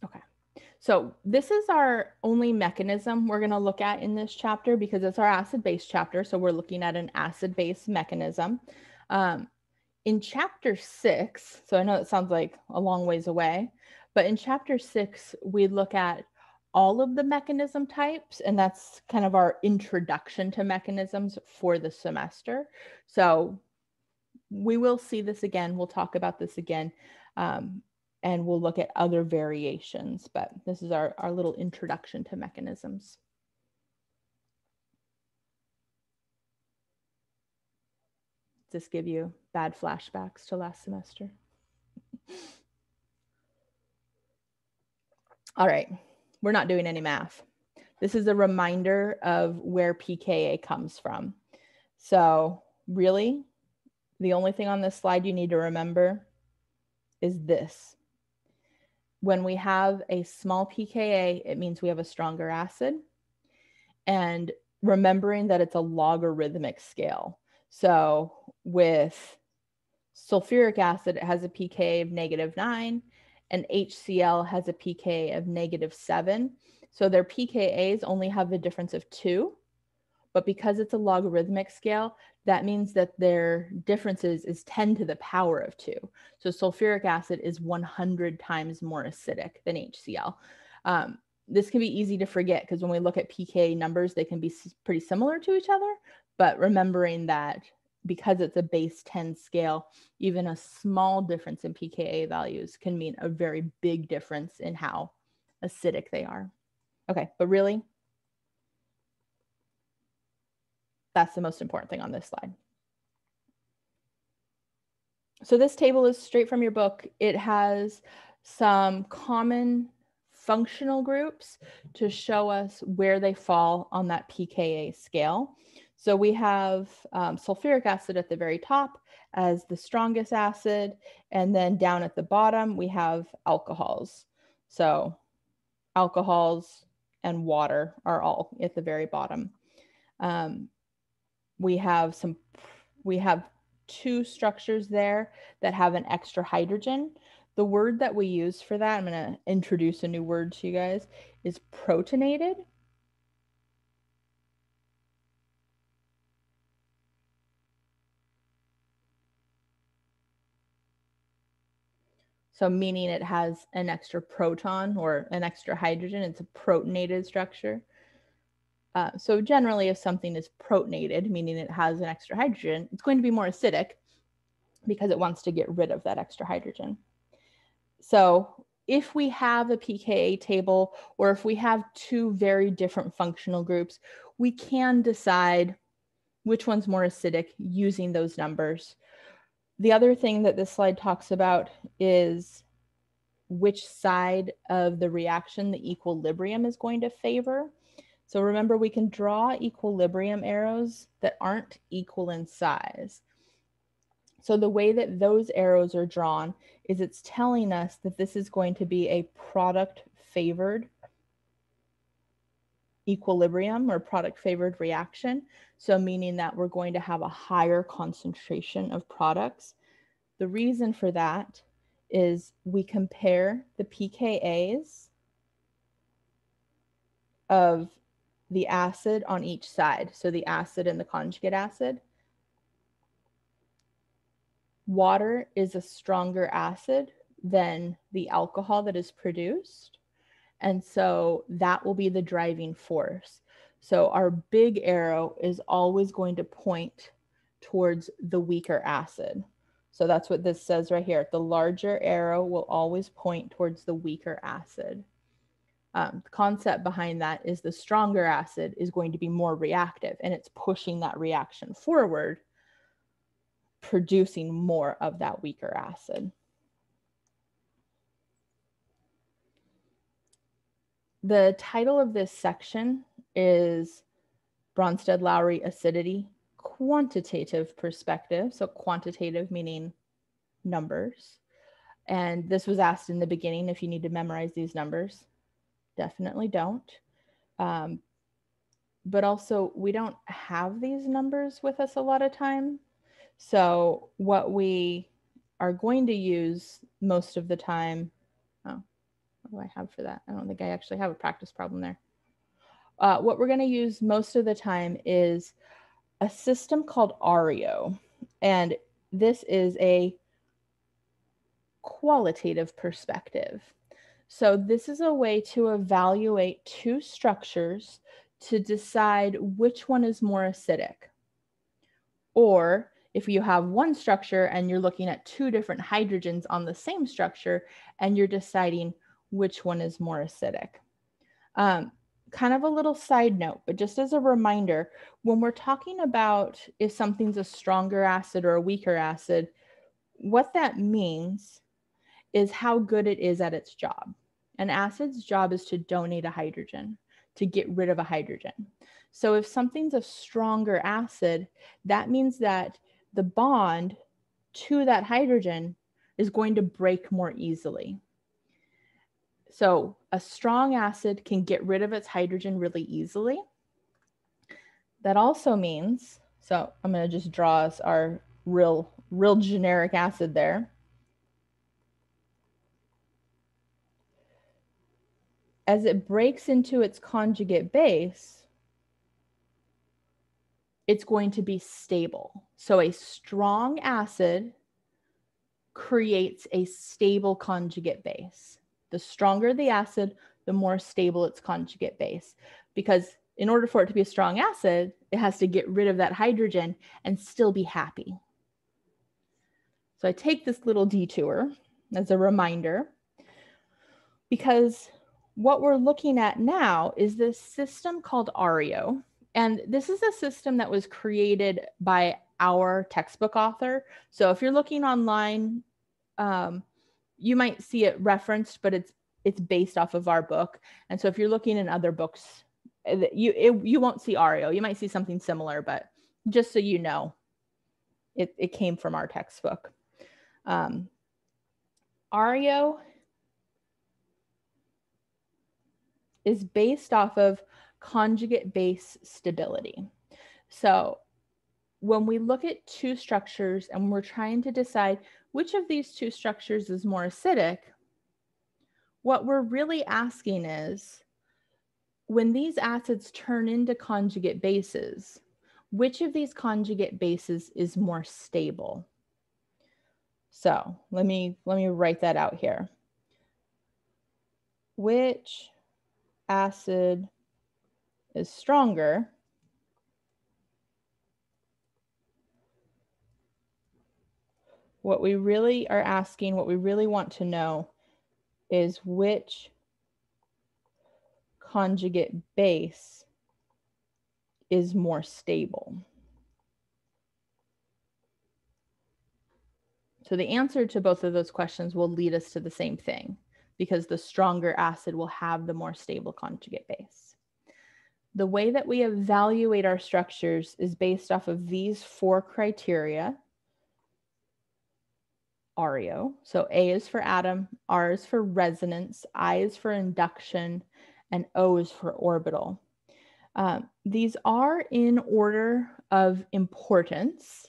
Okay. So this is our only mechanism we're going to look at in this chapter because it's our acid-base chapter. So we're looking at an acid-base mechanism. In chapter 6, so I know it sounds like a long ways away, but in chapter 6, we look at all of the mechanism types, and that's kind of our introduction to mechanisms for the semester. So we will see this again. We'll talk about this again. And we'll look at other variations, but this is our little introduction to mechanisms. Does this give you bad flashbacks to last semester? All right, we're not doing any math. This is a reminder of where pKa comes from. So really, the only thing on this slide you need to remember is this. When we have a small pKa, it means we have a stronger acid. And remembering that it's a logarithmic scale. So with sulfuric acid, it has a pKa of -9, and HCl has a pKa of -7. So their pKa's only have a difference of 2, but because it's a logarithmic scale, that means that their differences is 10 to the power of 2. So sulfuric acid is 100 times more acidic than HCl. This can be easy to forget because when we look at pKa numbers, they can be pretty similar to each other, but remembering that because it's a base 10 scale, even a small difference in pKa values can mean a very big difference in how acidic they are. Okay, but really, that's the most important thing on this slide. So this table is straight from your book. It has some common functional groups to show us where they fall on that pKa scale. So we have sulfuric acid at the very top as the strongest acid, and then down at the bottom we have alcohols. So alcohols and water are all at the very bottom. We have 2 structures there that have an extra hydrogen. The word that we use for that, I'm going to introduce a new word to you guys, is protonated. So meaning it has an extra proton or an extra hydrogen. It's a protonated structure. So generally, if something is protonated, meaning it has an extra hydrogen, it's going to be more acidic because it wants to get rid of that extra hydrogen. So if we have a pKa table, or if we have 2 very different functional groups, we can decide which one's more acidic using those numbers. The other thing that this slide talks about is which side of the reaction the equilibrium is going to favor. So remember, we can draw equilibrium arrows that aren't equal in size. So the way that those arrows are drawn is it's telling us that this is going to be a product favored equilibrium or product favored reaction. So meaning that we're going to have a higher concentration of products. The reason for that is we compare the pKa's of the acid on each side. So the acid and the conjugate acid. Water is a stronger acid than the alcohol that is produced. And so that will be the driving force. So our big arrow is always going to point towards the weaker acid. So that's what this says right here. The larger arrow will always point towards the weaker acid. The concept behind that is the stronger acid is going to be more reactive, and it's pushing that reaction forward, producing more of that weaker acid. The title of this section is Bronsted-Lowry acidity, quantitative perspective. So quantitative meaning numbers. And this was asked in the beginning if you need to memorize these numbers. Definitely don't. But also, we don't have these numbers with us a lot of time. So what we are going to use most of the time, what do I have for that? I don't think I actually have a practice problem there. What we're going to use most of the time is a system called ARIO. And this is a qualitative perspective. So this is a way to evaluate 2 structures to decide which one is more acidic. Or if you have one structure and you're looking at 2 different hydrogens on the same structure and you're deciding which one is more acidic. kind of a little side note, but just as a reminder, when we're talking about if something's a stronger acid or a weaker acid, what that means is how good it is at its job. An acid's job is to donate a hydrogen, to get rid of a hydrogen. So if something's a stronger acid, that means that the bond to that hydrogen is going to break more easily. So a strong acid can get rid of its hydrogen really easily. That also means, so I'm going to just draw us our real generic acid there. As it breaks into its conjugate base, it's going to be stable. So a strong acid creates a stable conjugate base. The stronger the acid, the more stable its conjugate base. Because in order for it to be a strong acid, it has to get rid of that hydrogen and still be happy. So I take this little detour as a reminder, because what we're looking at now is this system called ARIO. And this is a system that was created by our textbook author. So if you're looking online, you might see it referenced, but it's based off of our book. And so if you're looking in other books, you won't see ARIO. You might see something similar, but just so you know, it came from our textbook. ARIO is based off of conjugate base stability. So when we look at two structures and we're trying to decide which of these two structures is more acidic, what we're really asking is, when these acids turn into conjugate bases, which of these conjugate bases is more stable? So let me write that out here. Which acid is stronger? What we really are asking, what we really want to know is which conjugate base is more stable. So the answer to both of those questions will lead us to the same thing, because the stronger acid will have the more stable conjugate base. The way that we evaluate our structures is based off of these 4 criteria. ARIO. So A is for atom, R is for resonance, I is for induction, and O is for orbital. These are in order of importance.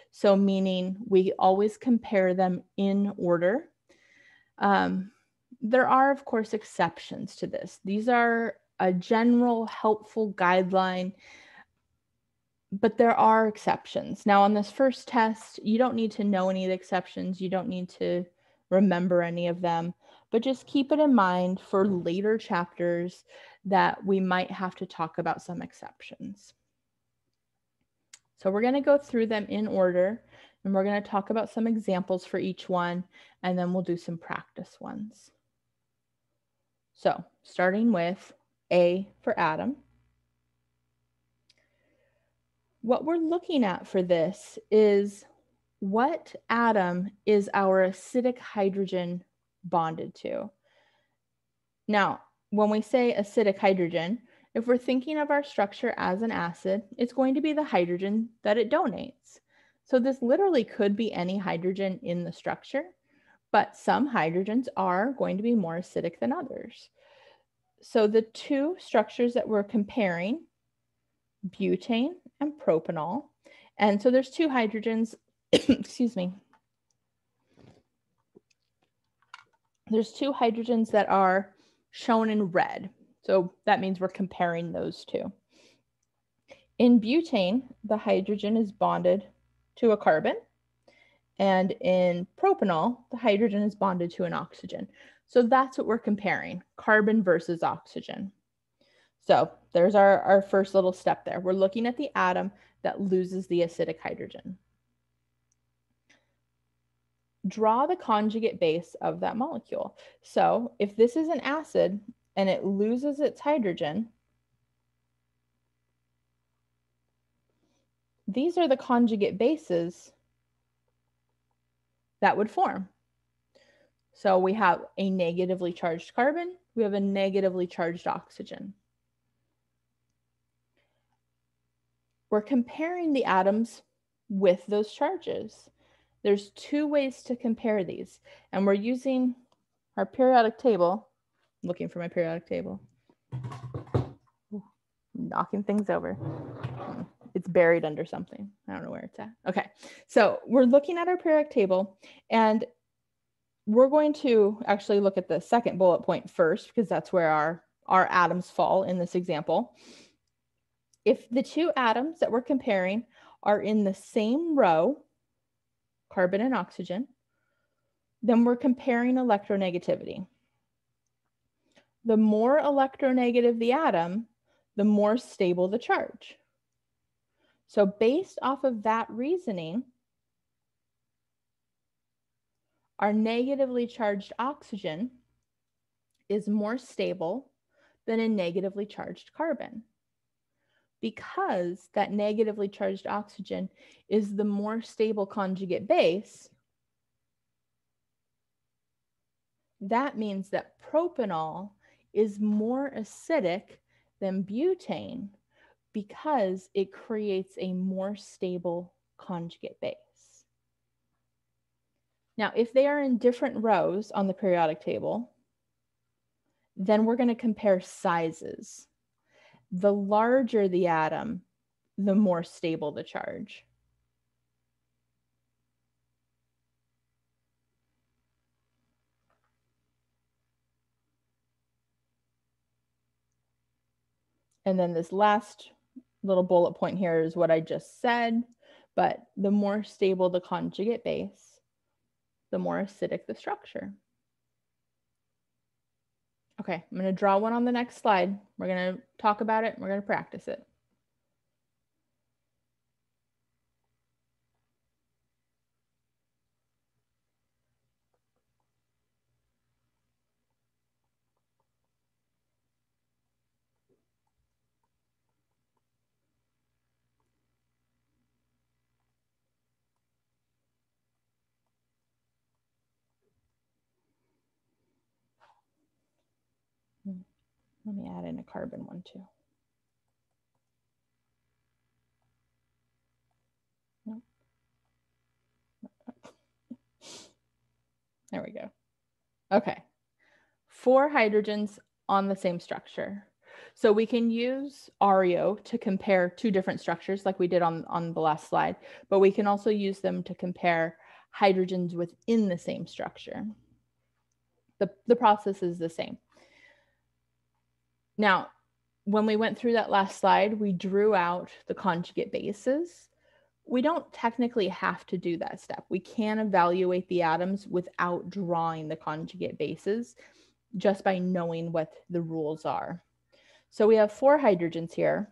So meaning we always compare them in order. There are, of course, exceptions to this. These are a general helpful guideline, but there are exceptions. Now, on this first test, you don't need to know any of the exceptions. You don't need to remember any of them, but just keep it in mind for later chapters that we might have to talk about some exceptions. So we're going to go through them in order, and we're going to talk about some examples for each one, and then we'll do some practice ones. So starting with A for atom. What we're looking at for this is what atom is our acidic hydrogen bonded to. Now, when we say acidic hydrogen, if we're thinking of our structure as an acid, it's going to be the hydrogen that it donates. So this literally could be any hydrogen in the structure, but some hydrogens are going to be more acidic than others. So the two structures that we're comparing, butane and propanol. And so there's 2 hydrogens, excuse me. There's 2 hydrogens that are shown in red. So that means we're comparing those 2. In butane, the hydrogen is bonded to a carbon. And in propanol, the hydrogen is bonded to an oxygen. So that's what we're comparing, carbon versus oxygen. So there's our first little step there. We're looking at the atom that loses the acidic hydrogen. Draw the conjugate base of that molecule. So if this is an acid and it loses its hydrogen, these are the conjugate bases that would form. So we have a negatively charged carbon, we have a negatively charged oxygen. We're comparing the atoms with those charges. There's two ways to compare these, and we're using our periodic table. I'm looking for my periodic table. Ooh, knocking things over. It's buried under something. I don't know where it's at. Okay, so we're looking at our periodic table, and we're going to actually look at the second bullet point first, because that's where our atoms fall in this example. If the two atoms that we're comparing are in the same row, carbon and oxygen, then we're comparing electronegativity. The more electronegative the atom, the more stable the charge. So based off of that reasoning, our negatively charged oxygen is more stable than a negatively charged carbon. Because that negatively charged oxygen is the more stable conjugate base, that means that propanol is more acidic than butane because it creates a more stable conjugate base. Now, if they are in different rows on the periodic table, then we're going to compare sizes. The larger the atom, the more stable the charge. And then this last little bullet point here is what I just said, but the more stable the conjugate base, the more acidic the structure. Okay, I'm going to draw one on the next slide. We're going to talk about it. We're going to practice it. Let me add in a carbon one too. Nope. There we go. Okay, 4 hydrogens on the same structure. So we can use ARIO to compare 2 different structures like we did on the last slide, but we can also use them to compare hydrogens within the same structure. The process is the same. Now, when we went through that last slide, we drew out the conjugate bases. We don't technically have to do that step. We can evaluate the atoms without drawing the conjugate bases, just by knowing what the rules are. So we have 4 hydrogens here.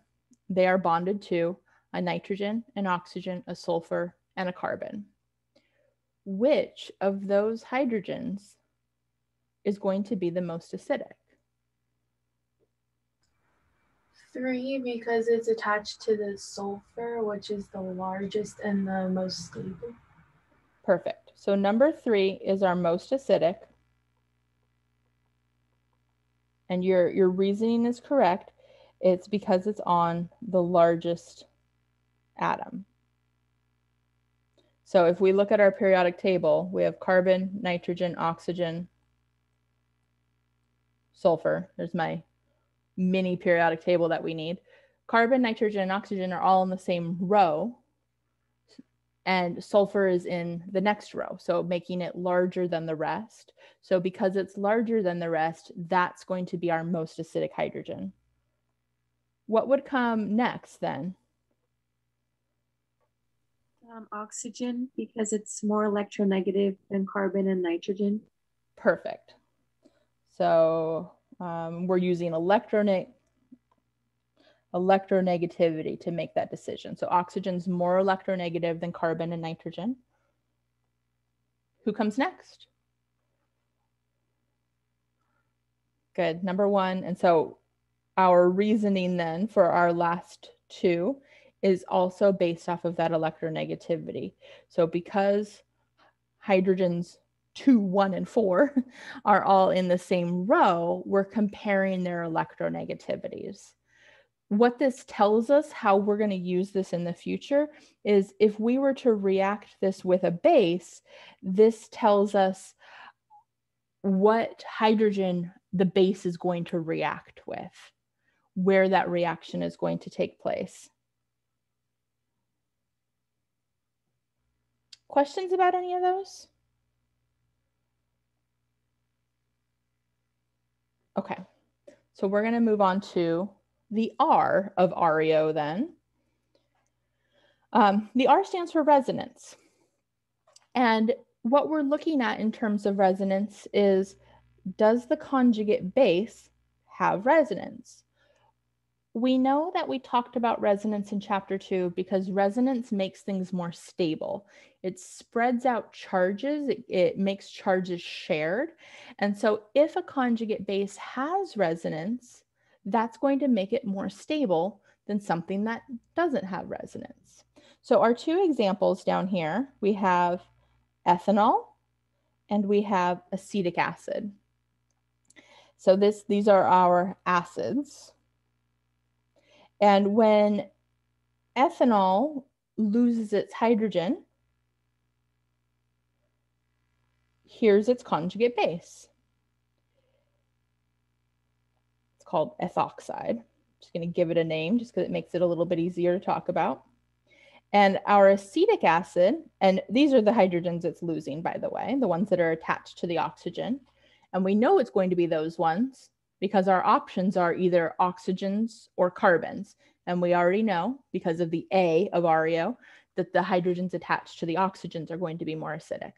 They are bonded to a nitrogen, an oxygen, a sulfur, and a carbon. Which of those hydrogens is going to be the most acidic? 3, because it's attached to the sulfur, which is the largest and the most stable. Perfect. So number 3 is our most acidic. And your reasoning is correct. It's because it's on the largest atom. So if we look at our periodic table, we have carbon, nitrogen, oxygen, sulfur. There's my mini periodic table that we need. Carbon, nitrogen, and oxygen are all in the same row, and sulfur is in the next row, so making it larger than the rest. So because it's larger than the rest, that's going to be our most acidic hydrogen. What would come next then? Oxygen, because it's more electronegative than carbon and nitrogen. Perfect. So we're using electronegativity to make that decision. So oxygen's more electronegative than carbon and nitrogen. Who comes next? Good, number 1. And so our reasoning then for our last 2 is also based off of that electronegativity. So because hydrogens 2, 1, and 4 are all in the same row, we're comparing their electronegativities. What this tells us, how we're going to use this in the future, is if we were to react this with a base, this tells us what hydrogen the base is going to react with, where that reaction is going to take place. Questions about any of those? Okay, so we're going to move on to the R of REO then. The R stands for resonance. And what we're looking at in terms of resonance is, does the conjugate base have resonance? We know that we talked about resonance in chapter 2 because resonance makes things more stable. It spreads out charges, it makes charges shared. And so if a conjugate base has resonance, that's going to make it more stable than something that doesn't have resonance. So our two examples down here, we have ethanol and we have acetic acid. So these are our acids. And when ethanol loses its hydrogen, here's its conjugate base. It's called ethoxide. I'm just going to give it a name just because it makes it a little bit easier to talk about. And our acetic acid, and these are the hydrogens it's losing, by the way, the ones that are attached to the oxygen. And we know it's going to be those ones because our options are either oxygens or carbons. And we already know, because of the A of REO, that the hydrogens attached to the oxygens are going to be more acidic.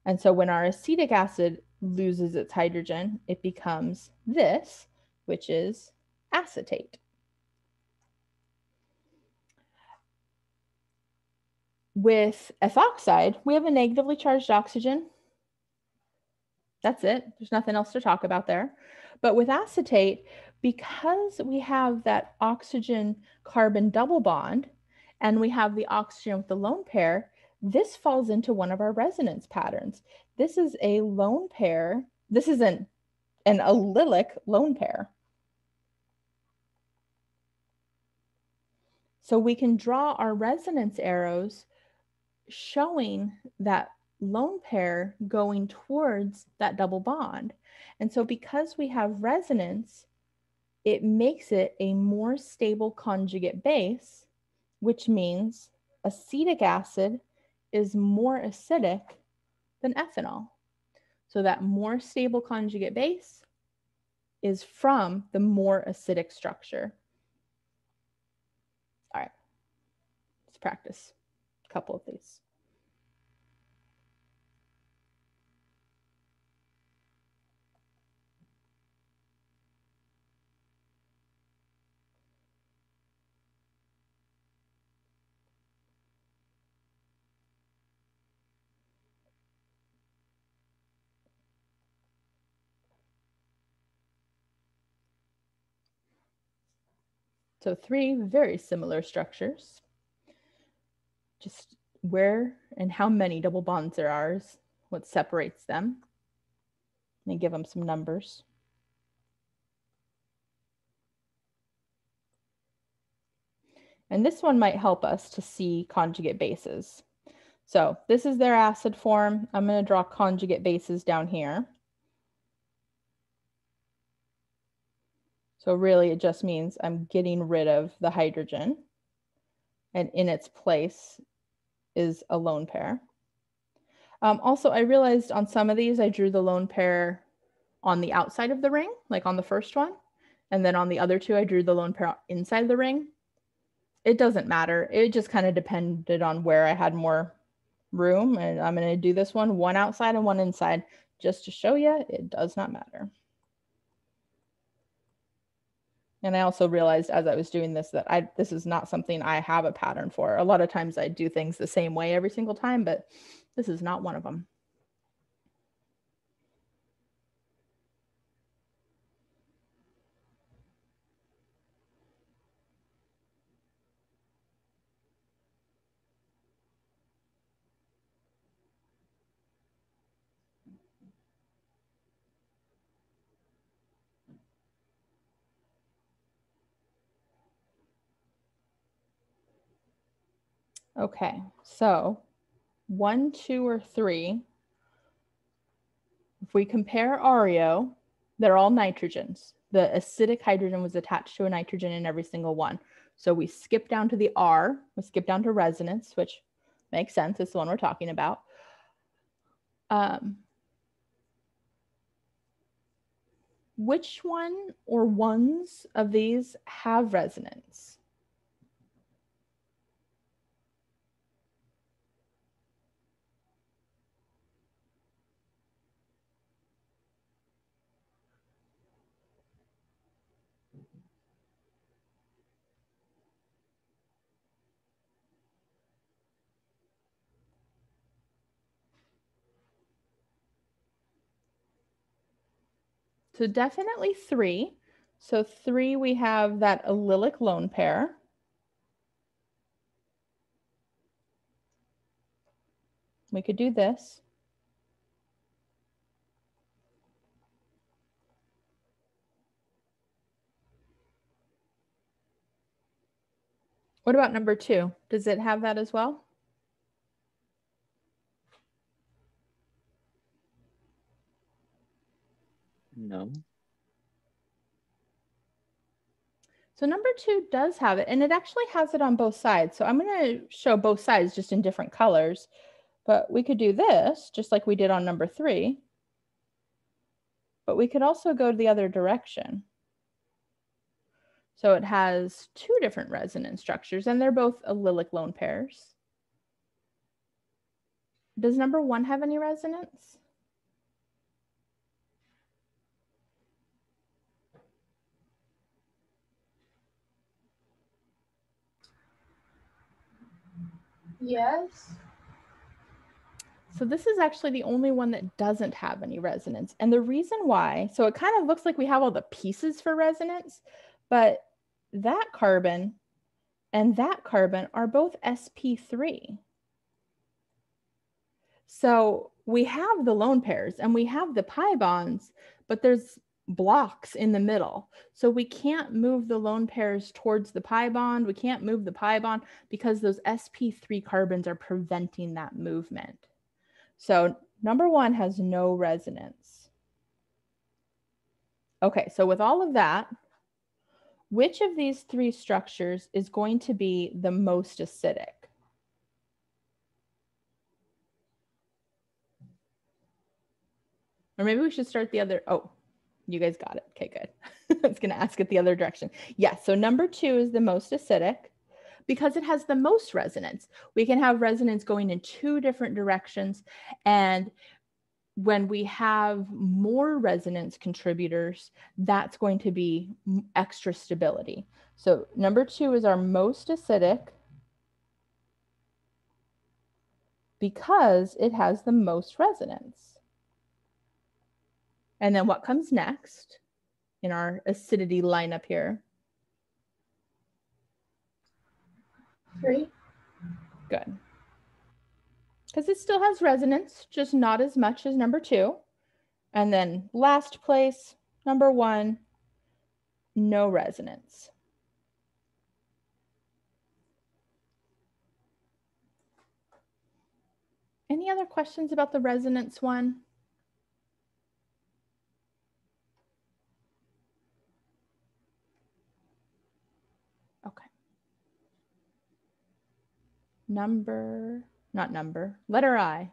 And so when our acetic acid loses its hydrogen, it becomes this, which is acetate. With ethoxide, we have a negatively charged oxygen. That's it. There's nothing else to talk about there. But with acetate, because we have that oxygen-carbon double bond, and we have the oxygen with the lone pair, this falls into one of our resonance patterns. This is a lone pair. This is an allylic lone pair. So we can draw our resonance arrows showing that lone pair going towards that double bond. And so because we have resonance, it makes it a more stable conjugate base, which means acetic acid is more acidic than ethanol. So that more stable conjugate base is from the more acidic structure. All right, let's practice a couple of these. So 3 very similar structures. Just where and how many double bonds there are is what separates them. Let me give them some numbers. And this one might help us to see conjugate bases. So this is their acid form. I'm going to draw conjugate bases down here. So really it just means I'm getting rid of the hydrogen, and in its place is a lone pair. Also, I realized on some of these, I drew the lone pair on the outside of the ring, like on the first one. And then on the other two, I drew the lone pair inside the ring. It doesn't matter. It just kind of depended on where I had more room. And I'm going to do this one outside and one inside, just to show you it does not matter. And I also realized as I was doing this that this is not something I have a pattern for. A lot of times I do things the same way every single time, but this is not one of them. Okay, so 1, 2, or 3. If we compare ARIO, they're all nitrogens. The acidic hydrogen was attached to a nitrogen in every single one. So we skip down to the R, we skip down to resonance, which makes sense. It's the one we're talking about. Which one or ones of these have resonance? So definitely 3. So 3, we have that allylic lone pair. We could do this. What about number 2? Does it have that as well? No. So number 2 does have it, and it actually has it on both sides. So I'm going to show both sides just in different colors, but we could do this just like we did on number 3, but we could also go the other direction. So it has 2 different resonance structures, and they're both allylic lone pairs. Does number 1 have any resonance? Yes. So this is actually the only one that doesn't have any resonance. And the reason why, so it kind of looks like we have all the pieces for resonance, but that carbon and that carbon are both sp3. So we have the lone pairs and we have the pi bonds, but there's blocks in the middle. So we can't move the lone pairs towards the pi bond. We can't move the pi bond because those sp3 carbons are preventing that movement. So number 1 has no resonance. Okay, so with all of that, which of these 3 structures is going to be the most acidic? Or maybe we should start the other, oh, you guys got it. Okay, good. I was going to ask it the other direction. Yes, so number 2 is the most acidic because it has the most resonance. We can have resonance going in 2 different directions. And when we have more resonance contributors, that's going to be extra stability. So number 2 is our most acidic because it has the most resonance. And then what comes next in our acidity lineup here? 3. Good. Because it still has resonance, just not as much as number 2. And then last place, number 1, no resonance. Any other questions about the resonance one? Okay. Letter I.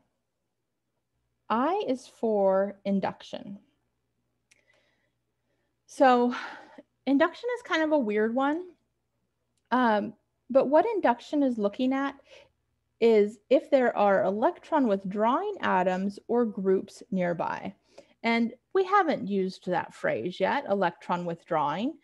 I is for induction. So induction is kind of a weird one. But what induction is looking at is if there are electron withdrawing atoms or groups nearby. And we haven't used that phrase yet, electron withdrawing,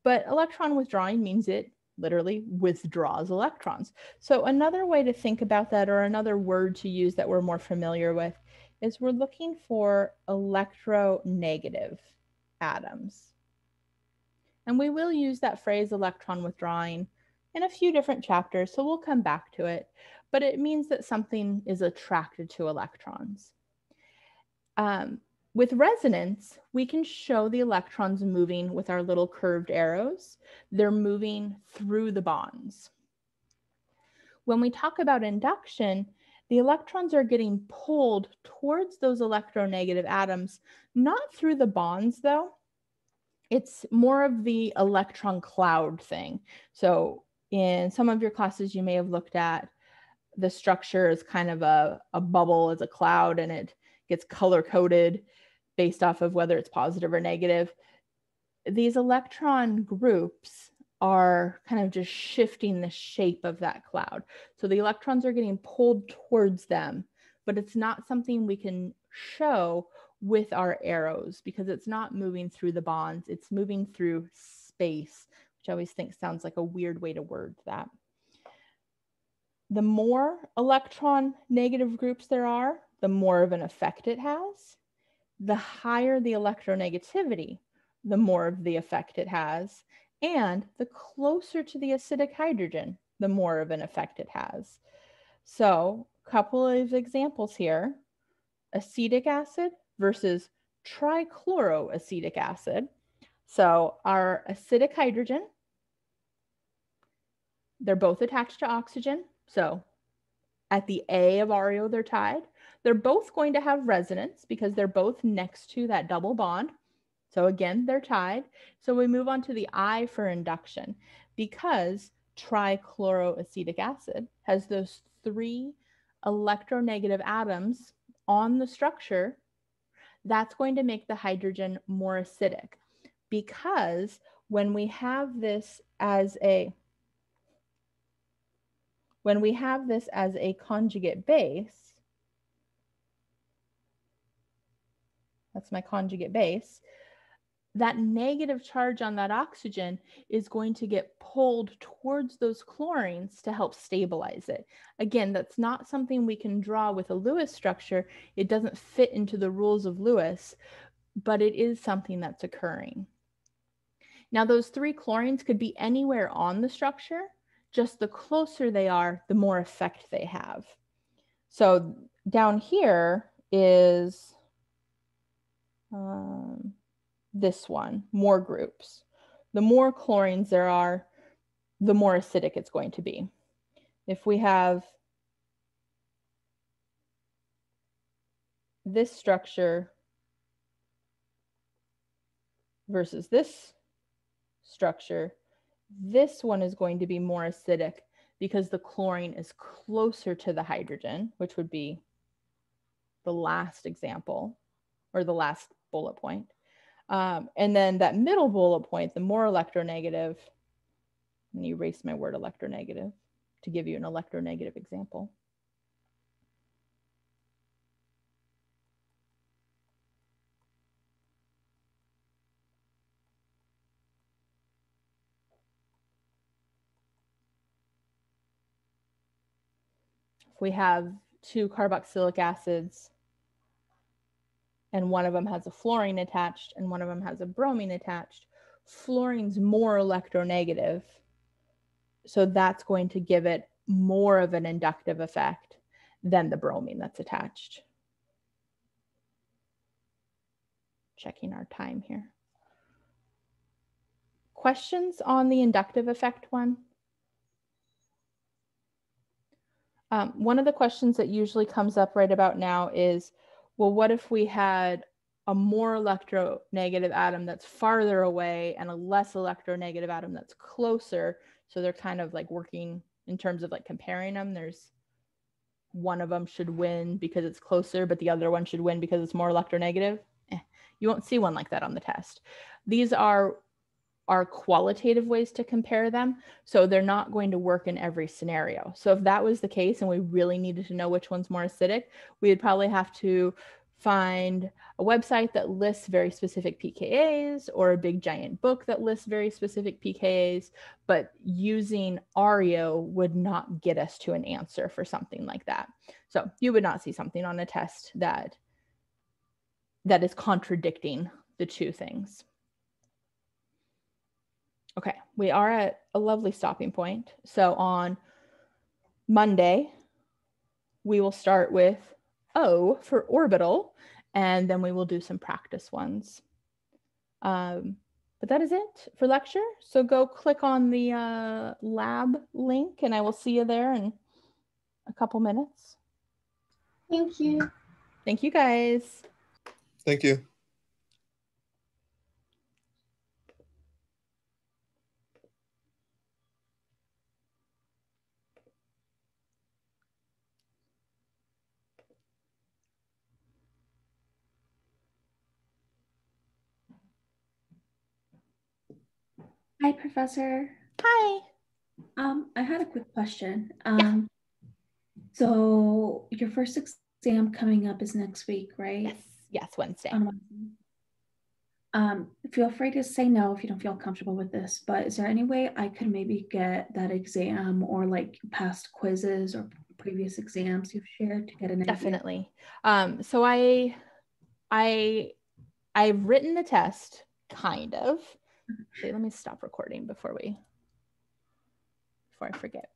but electron withdrawing means it literally withdraws electrons. So another way to think about that, or another word to use that we're more familiar with, is we're looking for electronegative atoms. And we will use that phrase electron withdrawing in a few different chapters, so we'll come back to it, but it means that something is attracted to electrons. With resonance, we can show the electrons moving with our little curved arrows. They're moving through the bonds. When we talk about induction, the electrons are getting pulled towards those electronegative atoms, not through the bonds though. It's more of the electron cloud thing. So in some of your classes, you may have looked at the structure as kind of a bubble, as a cloud, and it gets color coded based off of whether it's positive or negative. These electron groups are kind of just shifting the shape of that cloud. So the electrons are getting pulled towards them, but it's not something we can show with our arrows because it's not moving through the bonds, it's moving through space, which I always think sounds like a weird way to word that. The more electron negative groups there are, the more of an effect it has. The higher the electronegativity, the more of the effect it has. And the closer to the acidic hydrogen, the more of an effect it has. So a couple of examples here: acetic acid versus trichloroacetic acid. So our acidic hydrogen, they're both attached to oxygen. So at the A of ARIO, they're tied. They're both going to have resonance because they're both next to that double bond. So again, they're tied. So we move on to the I for induction. Because trichloroacetic acid has those 3 electronegative atoms on the structure, that's going to make the hydrogen more acidic. Because when we have this as a conjugate base, that's my conjugate base, that negative charge on that oxygen is going to get pulled towards those chlorines to help stabilize it. Again, that's not something we can draw with a Lewis structure. It doesn't fit into the rules of Lewis, but it is something that's occurring. Now, those 3 chlorines could be anywhere on the structure. Just the closer they are, the more effect they have. So down here is this one, more groups. The more chlorines there are, the more acidic it's going to be. If we have this structure versus this structure, this one is going to be more acidic because the chlorine is closer to the hydrogen, which would be the last example or the last bullet point. And then that middle bullet point, the more electronegative, let me erase my word electronegative to give you an electronegative example. If we have 2 carboxylic acids and one of them has a fluorine attached and one of them has a bromine attached, fluorine's more electronegative. So that's going to give it more of an inductive effect than the bromine that's attached. Checking our time here. Questions on the inductive effect one? One of the questions that usually comes up right about now is, well, what if we had a more electronegative atom that's farther away and a less electronegative atom that's closer? So they're kind of like working in terms of like comparing them. There's one of them should win because it's closer, but the other one should win because it's more electronegative. You won't see one like that on the test. These are qualitative ways to compare them. So they're not going to work in every scenario. So if that was the case and we really needed to know which one's more acidic, we would probably have to find a website that lists very specific pKa's or a big giant book that lists very specific pKa's, but using ARIO would not get us to an answer for something like that. So you would not see something on a test that is contradicting the 2 things. Okay, we are at a lovely stopping point. So on Monday, we will start with O for orbital, and then we will do some practice ones. But that is it for lecture. So go click on the lab link, and I will see you there, and a couple minutes. Thank you. Thank you guys. Thank you. Hi, Professor. Hi. I had a quick question. So your first exam coming up is next week, right? Yes. Yes, Wednesday. On Wednesday. Feel free to say no if you don't feel comfortable with this, but is there any way I could maybe get that exam or like past quizzes or previous exams you've shared to get an idea? Definitely. So I've written the test, kind of. Okay, let me stop recording before I forget.